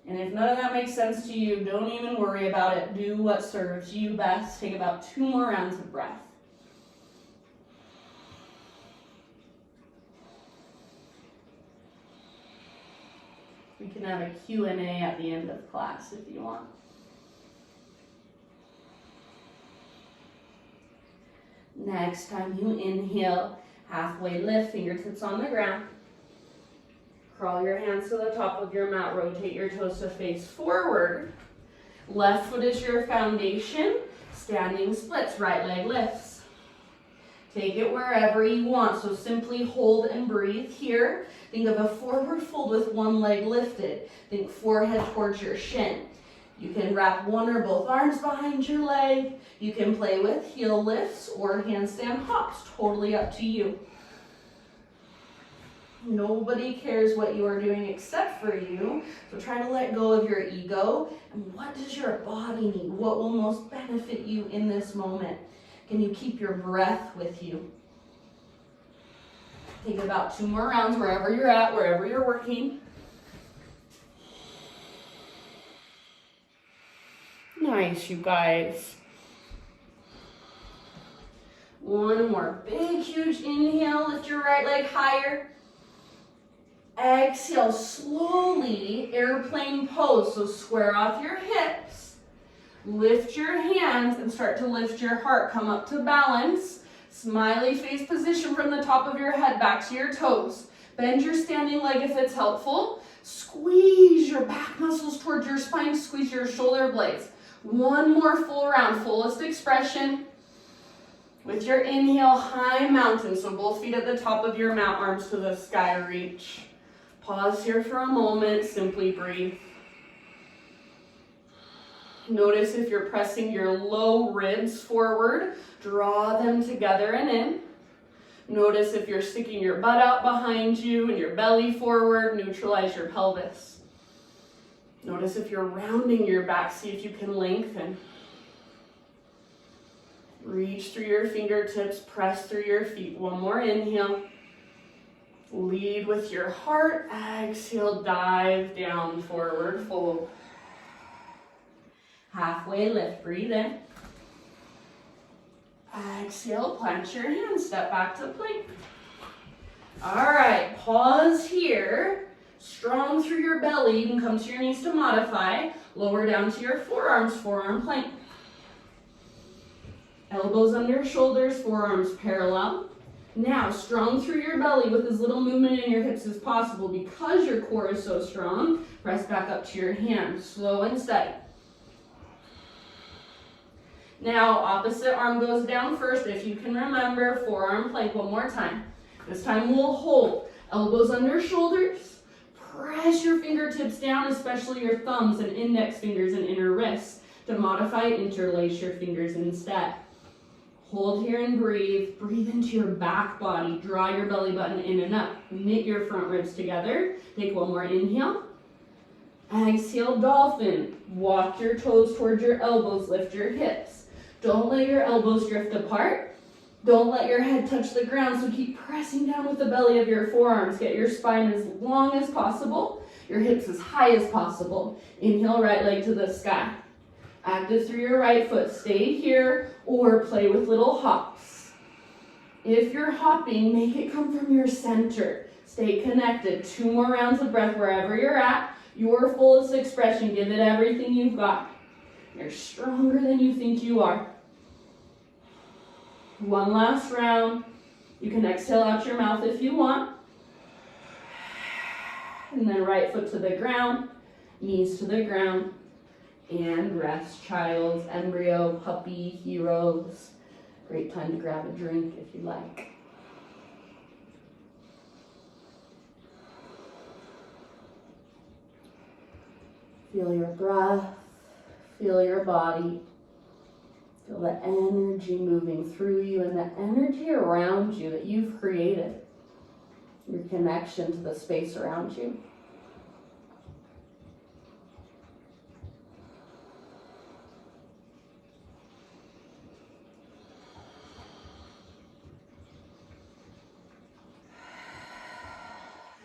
And if none of that makes sense to you, don't even worry about it. Do what serves you best. Take about 2 more rounds of breath. We can have a Q&A at the end of class if you want. Next time you inhale, halfway lift, fingertips on the ground. Crawl your hands to the top of your mat, rotate your toes to face forward. Left foot is your foundation, standing splits, right leg lifts. Take it wherever you want, so simply hold and breathe here. Think of a forward fold with one leg lifted. Think forehead towards your shin. You can wrap one or both arms behind your leg. You can play with heel lifts or handstand hops, totally up to you. Nobody cares what you are doing except for you, so try to let go of your ego. And what does your body need? What will most benefit you in this moment? Can you keep your breath with you? Take about 2 more rounds wherever you're at, wherever you're working. Nice, you guys. One more big, huge inhale. Lift your right leg higher. Exhale, slowly, airplane pose. So square off your hips. Lift your hands and start to lift your heart. Come up to balance. Smiley face position from the top of your head back to your toes. Bend your standing leg if it's helpful. Squeeze your back muscles towards your spine. Squeeze your shoulder blades. One more full round, fullest expression. With your inhale, high mountain. So both feet at the top of your mat, arms to the sky reach. Pause here for a moment, simply breathe. Notice if you're pressing your low ribs forward, draw them together and in. Notice if you're sticking your butt out behind you and your belly forward, neutralize your pelvis. Notice if you're rounding your back, see if you can lengthen. Reach through your fingertips, press through your feet. One more inhale. Lead with your heart. Exhale, dive down, forward fold. Halfway lift, breathe in. Exhale, plant your hands, step back to plank. All right, pause here. Strong through your belly. You can come to your knees to modify. Lower down to your forearms, forearm plank. Elbows under shoulders, forearms parallel. Now, strong through your belly with as little movement in your hips as possible. Because your core is so strong, press back up to your hands, slow and steady. Now, opposite arm goes down first. If you can remember, forearm plank one more time. This time we'll hold. Elbows under shoulders. Press your fingertips down, especially your thumbs and index fingers and inner wrists. To modify, interlace your fingers instead. Hold here and breathe. Breathe into your back body. Draw your belly button in and up. Knit your front ribs together. Take one more inhale. Exhale, dolphin. Walk your toes towards your elbows. Lift your hips. Don't let your elbows drift apart. Don't let your head touch the ground, so keep pressing down with the belly of your forearms. Get your spine as long as possible, your hips as high as possible. Inhale, right leg to the sky. Active through your right foot. Stay here or play with little hops. If you're hopping, make it come from your center. Stay connected. 2 more rounds of breath wherever you're at. Your fullest expression. Give it everything you've got. You're stronger than you think you are. One last round. You can exhale out your mouth if you want. And then right foot to the ground, knees to the ground, and rest. Child's, embryo, puppy, heroes. Great time to grab a drink if you like. Feel your breath. Feel your body. Feel the energy moving through you and the energy around you that you've created. Your connection to the space around you.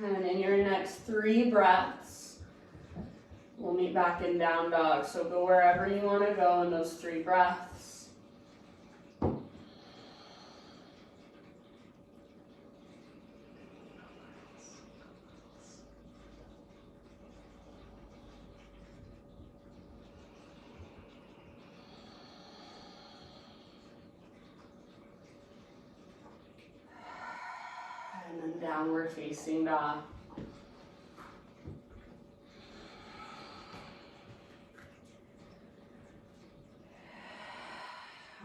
And in your next 3 breaths, we'll meet back in down dog. So go wherever you want to go in those 3 breaths. And then downward facing dog.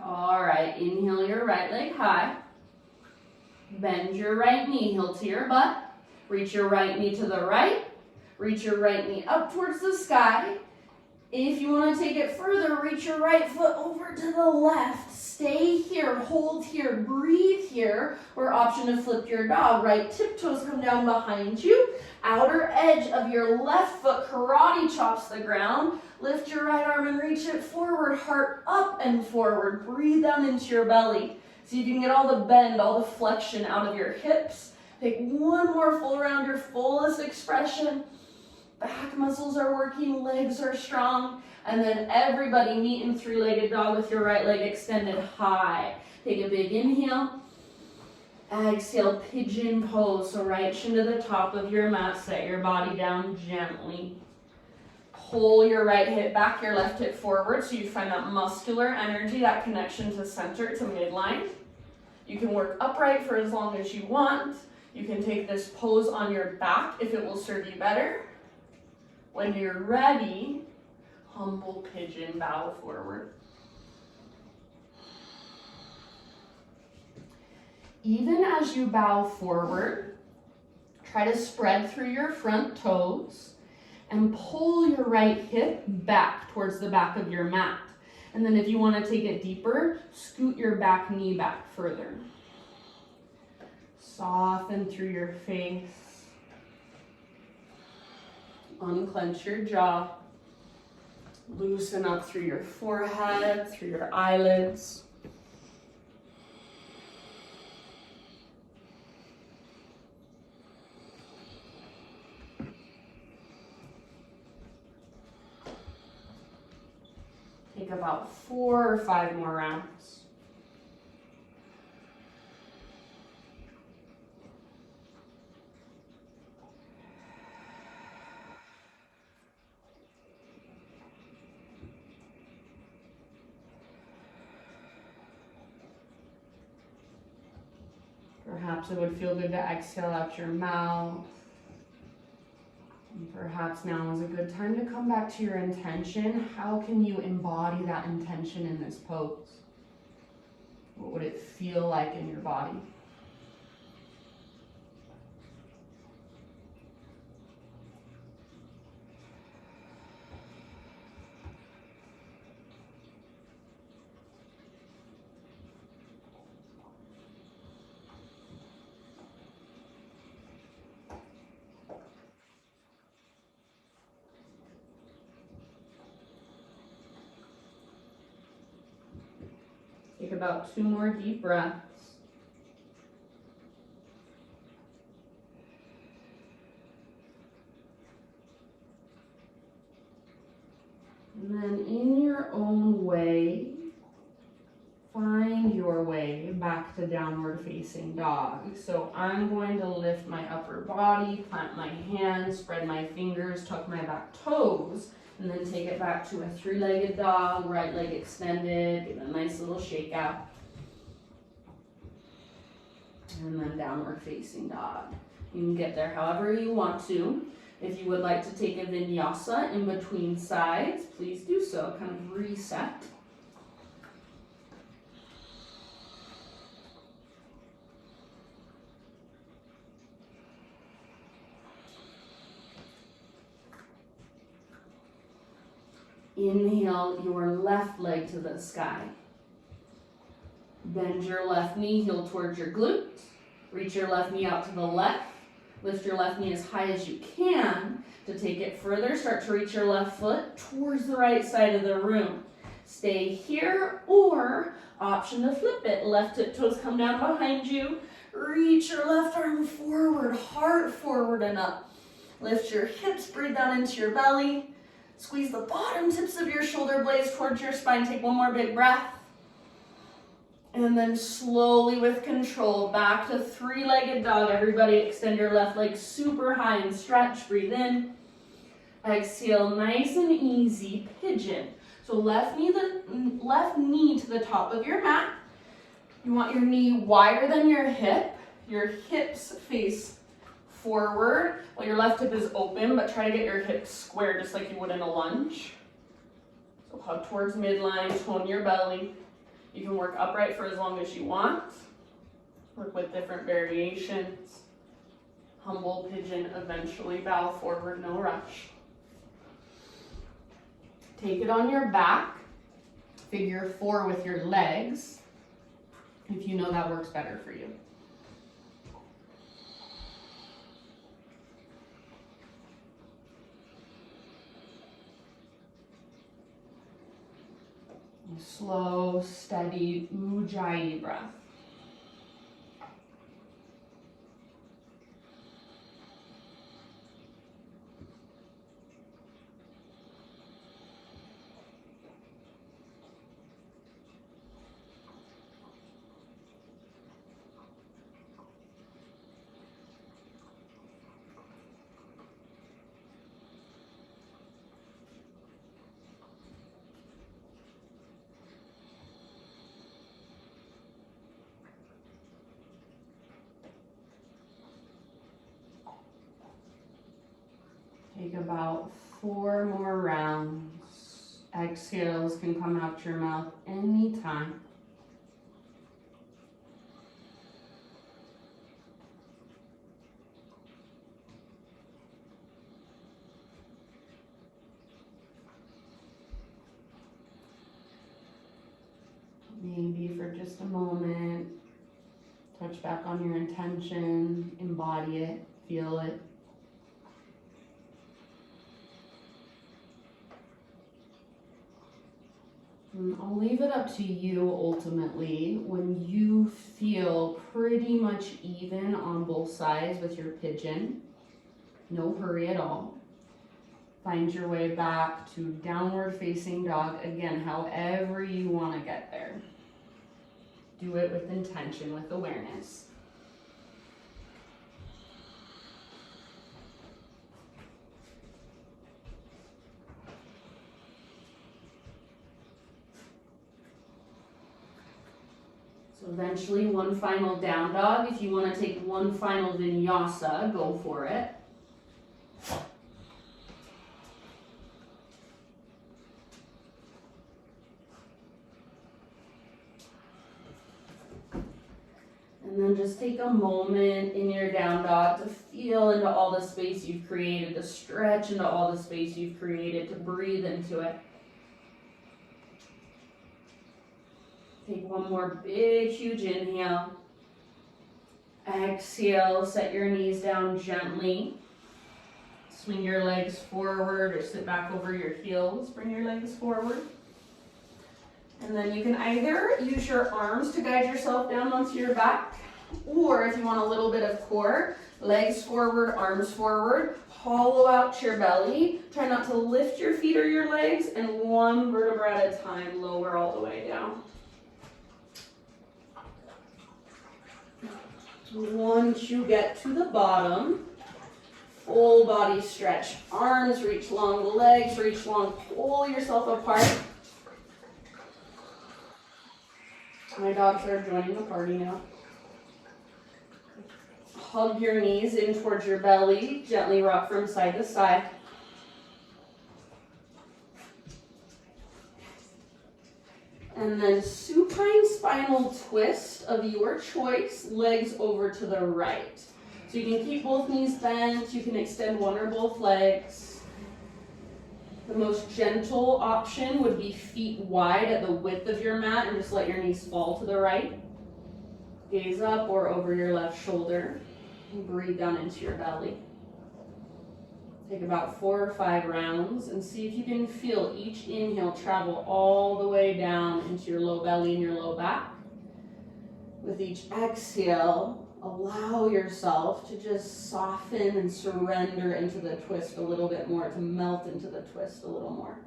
All right, inhale your right leg high. Bend your right knee, heel to your butt. Reach your right knee to the right. Reach your right knee up towards the sky. If you want to take it further, reach your right foot over to the left. Stay here, hold here, breathe here, or option to flip your dog. Right tiptoes come down behind you. Outer edge of your left foot karate chops the ground. Lift your right arm and reach it forward, heart up and forward. Breathe down into your belly. See if you can get all the bend, all the flexion out of your hips. Take one more full round, your fullest expression. Back muscles are working, legs are strong. And then everybody meet in 3-legged dog with your right leg extended high. Take a big inhale. Exhale, pigeon pose. So right shin to the top of your mat. Set your body down gently. Pull your right hip back, your left hip forward. So you find that muscular energy, that connection to center, to midline. You can work upright for as long as you want. You can take this pose on your back if it will serve you better. When you're ready, humble pigeon, bow forward. Even as you bow forward, try to spread through your front toes and pull your right hip back towards the back of your mat. And then if you want to take it deeper, scoot your back knee back further. Soften through your face. Unclench your jaw. Loosen up through your forehead, through your eyelids. Take about 4 or 5 more rounds. Perhaps it would feel good to exhale out your mouth. And perhaps now is a good time to come back to your intention. How can you embody that intention in this pose? What would it feel like in your body? Take about 2 more deep breaths. And then in your own way, find your way back to downward facing dog. So I'm going to lift my upper body, plant my hands, spread my fingers, tuck my back toes, and then take it back to a 3-legged dog, right leg extended, give it a nice little shake out. And then downward facing dog. You can get there however you want to. If you would like to take a vinyasa in between sides, please do so. Kind of reset. Inhale your left leg to the sky. Bend your left knee, heel towards your glutes. Reach your left knee out to the left. Lift your left knee as high as you can. To take it further, start to reach your left foot towards the right side of the room. Stay here, or option to flip it. Left tip toes come down behind you. Reach your left arm forward, heart forward and up. Lift your hips, breathe down into your belly. Squeeze the bottom tips of your shoulder blades towards your spine. Take one more big breath. And then slowly with control, back to 3-legged dog. Everybody extend your left leg super high and stretch. Breathe in. Exhale, nice and easy, pigeon. So left knee to the top of your mat. You want your knee wider than your hip. Your hips face forward while your left hip is open, but try to get your hips square just like you would in a lunge. So hug towards midline, tone your belly. You can work upright for as long as you want. Work with different variations. Humble pigeon, eventually bow forward, no rush. Take it on your back. Figure 4 with your legs, if you know that works better for you. Slow, steady, ujjayi breath. Take about 4 more rounds. Exhales can come out your mouth anytime. Maybe for just a moment, touch back on your intention, embody it, feel it. I'll leave it up to you ultimately when you feel pretty much even on both sides with your pigeon. No hurry at all. Find your way back to downward facing dog. Again, however you want to get there. Do it with intention, with awareness. So eventually one final down dog. If you want to take one final vinyasa, go for it. And then just take a moment in your down dog to feel into all the space you've created, to stretch into all the space you've created, to breathe into it. Take one more big, huge inhale. Exhale, set your knees down gently. Swing your legs forward or sit back over your heels. Bring your legs forward. And then you can either use your arms to guide yourself down onto your back, or if you want a little bit of core, legs forward, arms forward, hollow out your belly. Try not to lift your feet or your legs, and one vertebra at a time, lower all the way down. Once you get to the bottom, full body stretch. Arms reach long, legs reach long, pull yourself apart. My dogs are joining the party now. Hug your knees in towards your belly. Gently rock from side to side. And then supine spinal twist of your choice, legs over to the right. So you can keep both knees bent. You can extend one or both legs. The most gentle option would be feet wide at the width of your mat and just let your knees fall to the right. Gaze up or over your left shoulder. And breathe down into your belly. Take about 4 or 5 rounds and see if you can feel each inhale travel all the way down into your low belly and your low back. With each exhale, allow yourself to just soften and surrender into the twist a little bit more, to melt into the twist a little more.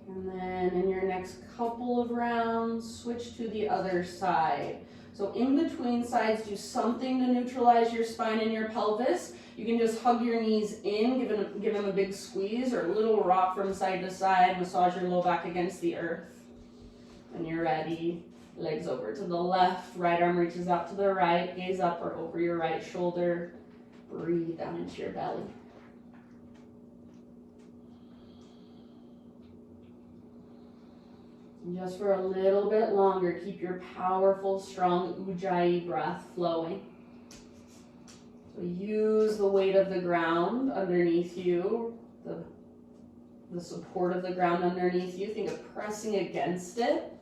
And then in your next couple of rounds, switch to the other side. So in between sides, do something to neutralize your spine and your pelvis. You can just hug your knees in, give them a big squeeze, or a little rock from side to side, massage your low back against the earth. When you're ready, legs over to the left, right arm reaches out to the right, gaze up or over your right shoulder, breathe down into your belly. Just for a little bit longer, keep your powerful, strong Ujjayi breath flowing. So use the weight of the ground underneath you, the support of the ground underneath you. Think of pressing against it,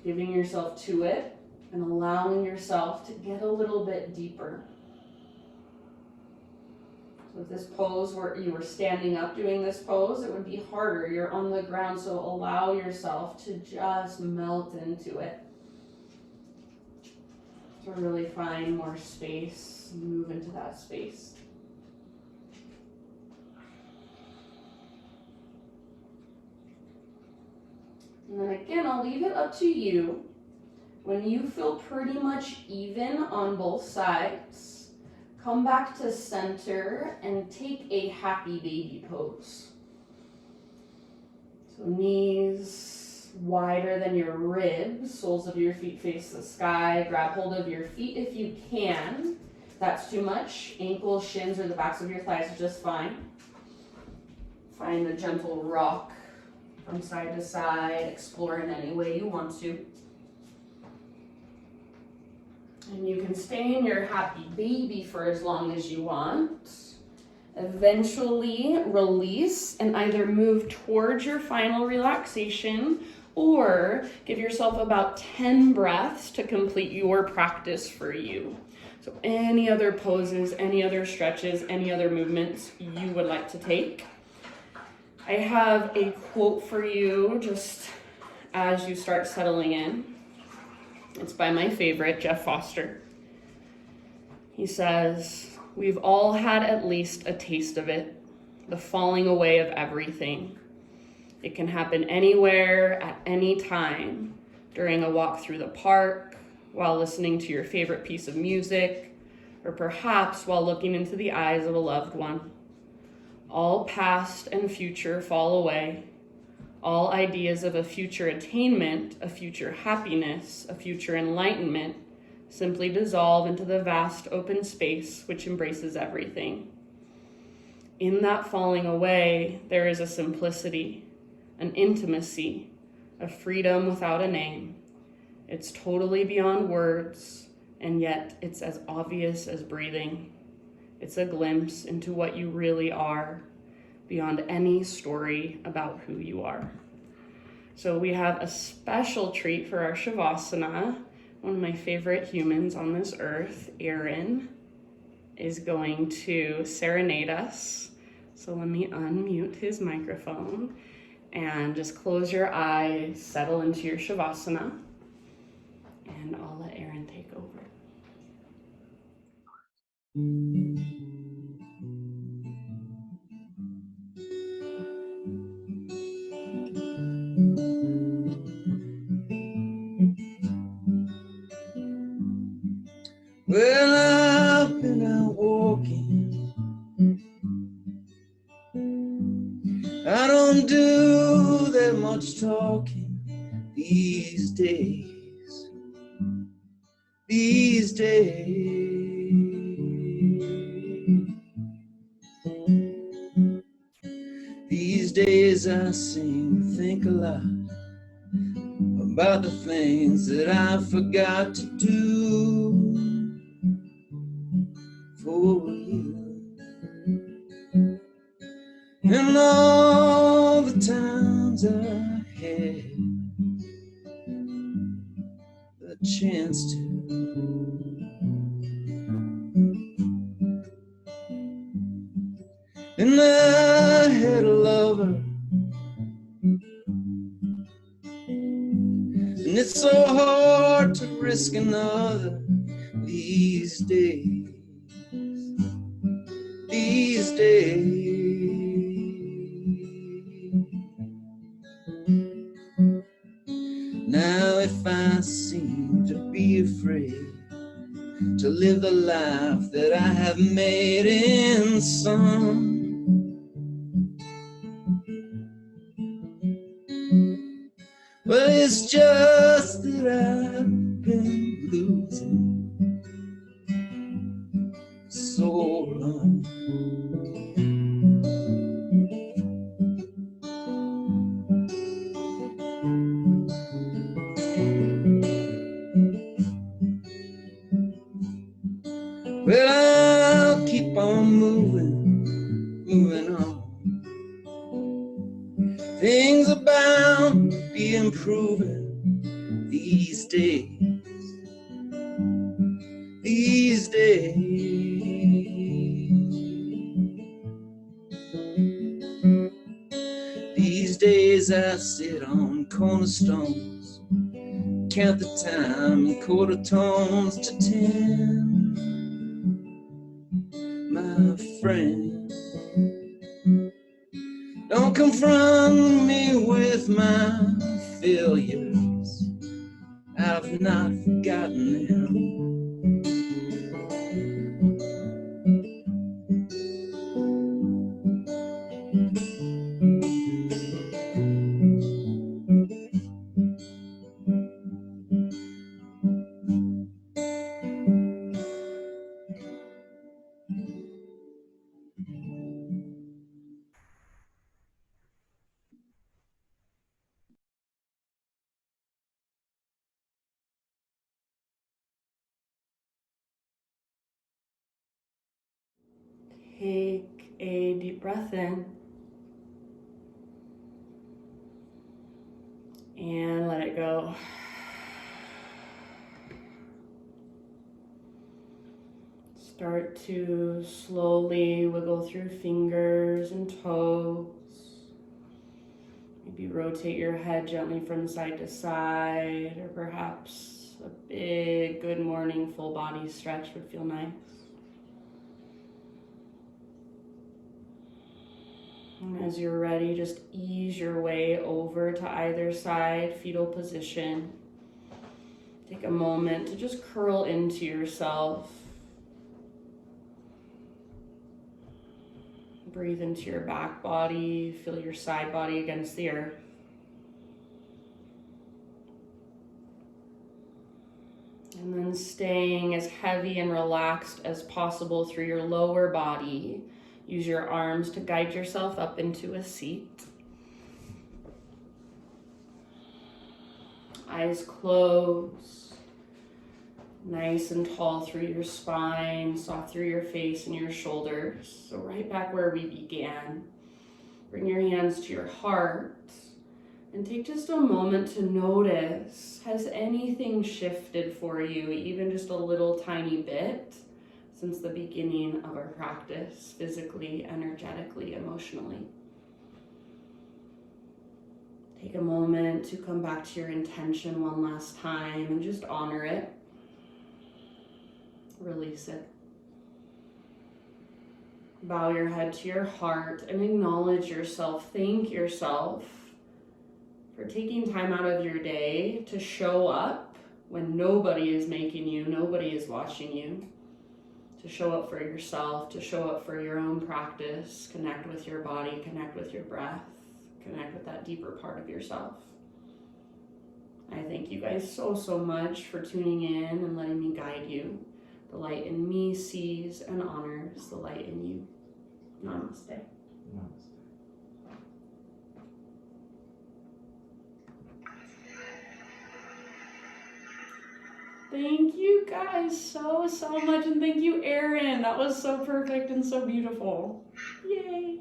giving yourself to it, and allowing yourself to get a little bit deeper. So if this pose where you were standing up doing this pose, it would be harder. You're on the ground, so allow yourself to just melt into it. To really find more space, move into that space. And then again, I'll leave it up to you. When you feel pretty much even on both sides, come back to center and take a happy baby pose. So knees wider than your ribs, soles of your feet face the sky. Grab hold of your feet if you can. If that's too much, ankles, shins, or the backs of your thighs are just fine. Find a gentle rock from side to side, explore in any way you want to. And you can stay in your happy baby for as long as you want. Eventually release and either move towards your final relaxation or give yourself about 10 breaths to complete your practice for you. So any other poses, any other stretches, any other movements you would like to take. I have a quote for you just as you start settling in. It's by my favorite, Jeff Foster. He says, "We've all had at least a taste of it, the falling away of everything. It can happen anywhere, at any time, during a walk through the park, while listening to your favorite piece of music, or perhaps while looking into the eyes of a loved one. All past and future fall away. All ideas of a future attainment, a future happiness, a future enlightenment simply dissolve into the vast open space which embraces everything. In that falling away, there is a simplicity, an intimacy, a freedom without a name. It's totally beyond words, and yet it's as obvious as breathing. It's a glimpse into what you really are, beyond any story about who you are." So we have a special treat for our Shavasana. One of my favorite humans on this earth, Aaron, is going to serenade us. So let me unmute his microphone and just close your eyes, settle into your Shavasana, and I'll let Aaron take over.
Well, I've been out walking. I don't do that much talking these days. These days. These days I seem to think a lot about the things that I forgot to do for you. And all the times I had the chance to. And I had a lover, and it's so hard to risk another these days. These days. Now if I seem to be afraid to live the life that I have made in some, well, it's just that I've been losing so long. Well, I'll keep on moving on. Things are bound to be improving these days. These days. These days I sit on cornerstones, count the time in quarter tones to 10. My friend, don't confront me with my failures. I've not forgotten them.
Take a deep breath in and let it go. Start to slowly wiggle through fingers and toes. Maybe rotate your head gently from side to side, or perhaps a big good morning full body stretch would feel nice. And as you're ready, just ease your way over to either side, fetal position. Take a moment to just curl into yourself. Breathe into your back body, feel your side body against the earth. And then staying as heavy and relaxed as possible through your lower body. Use your arms to guide yourself up into a seat. Eyes closed. Nice and tall through your spine, soft through your face and your shoulders. So right back where we began. Bring your hands to your heart and take just a moment to notice, has anything shifted for you, even just a little tiny bit, since the beginning of our practice, physically, energetically, emotionally? Take a moment to come back to your intention one last time and just honor it. Release it. Bow your head to your heart and acknowledge yourself. Thank yourself for taking time out of your day to show up when nobody is making you, nobody is watching you. To show up for yourself, to show up for your own practice, connect with your body, connect with your breath, connect with that deeper part of yourself. I thank you guys so much for tuning in and letting me guide you. The light in me sees and honors the light in you. Namaste.
Namaste.
Thank you guys so much, and thank you, Erin. That was so perfect and so beautiful. Yay.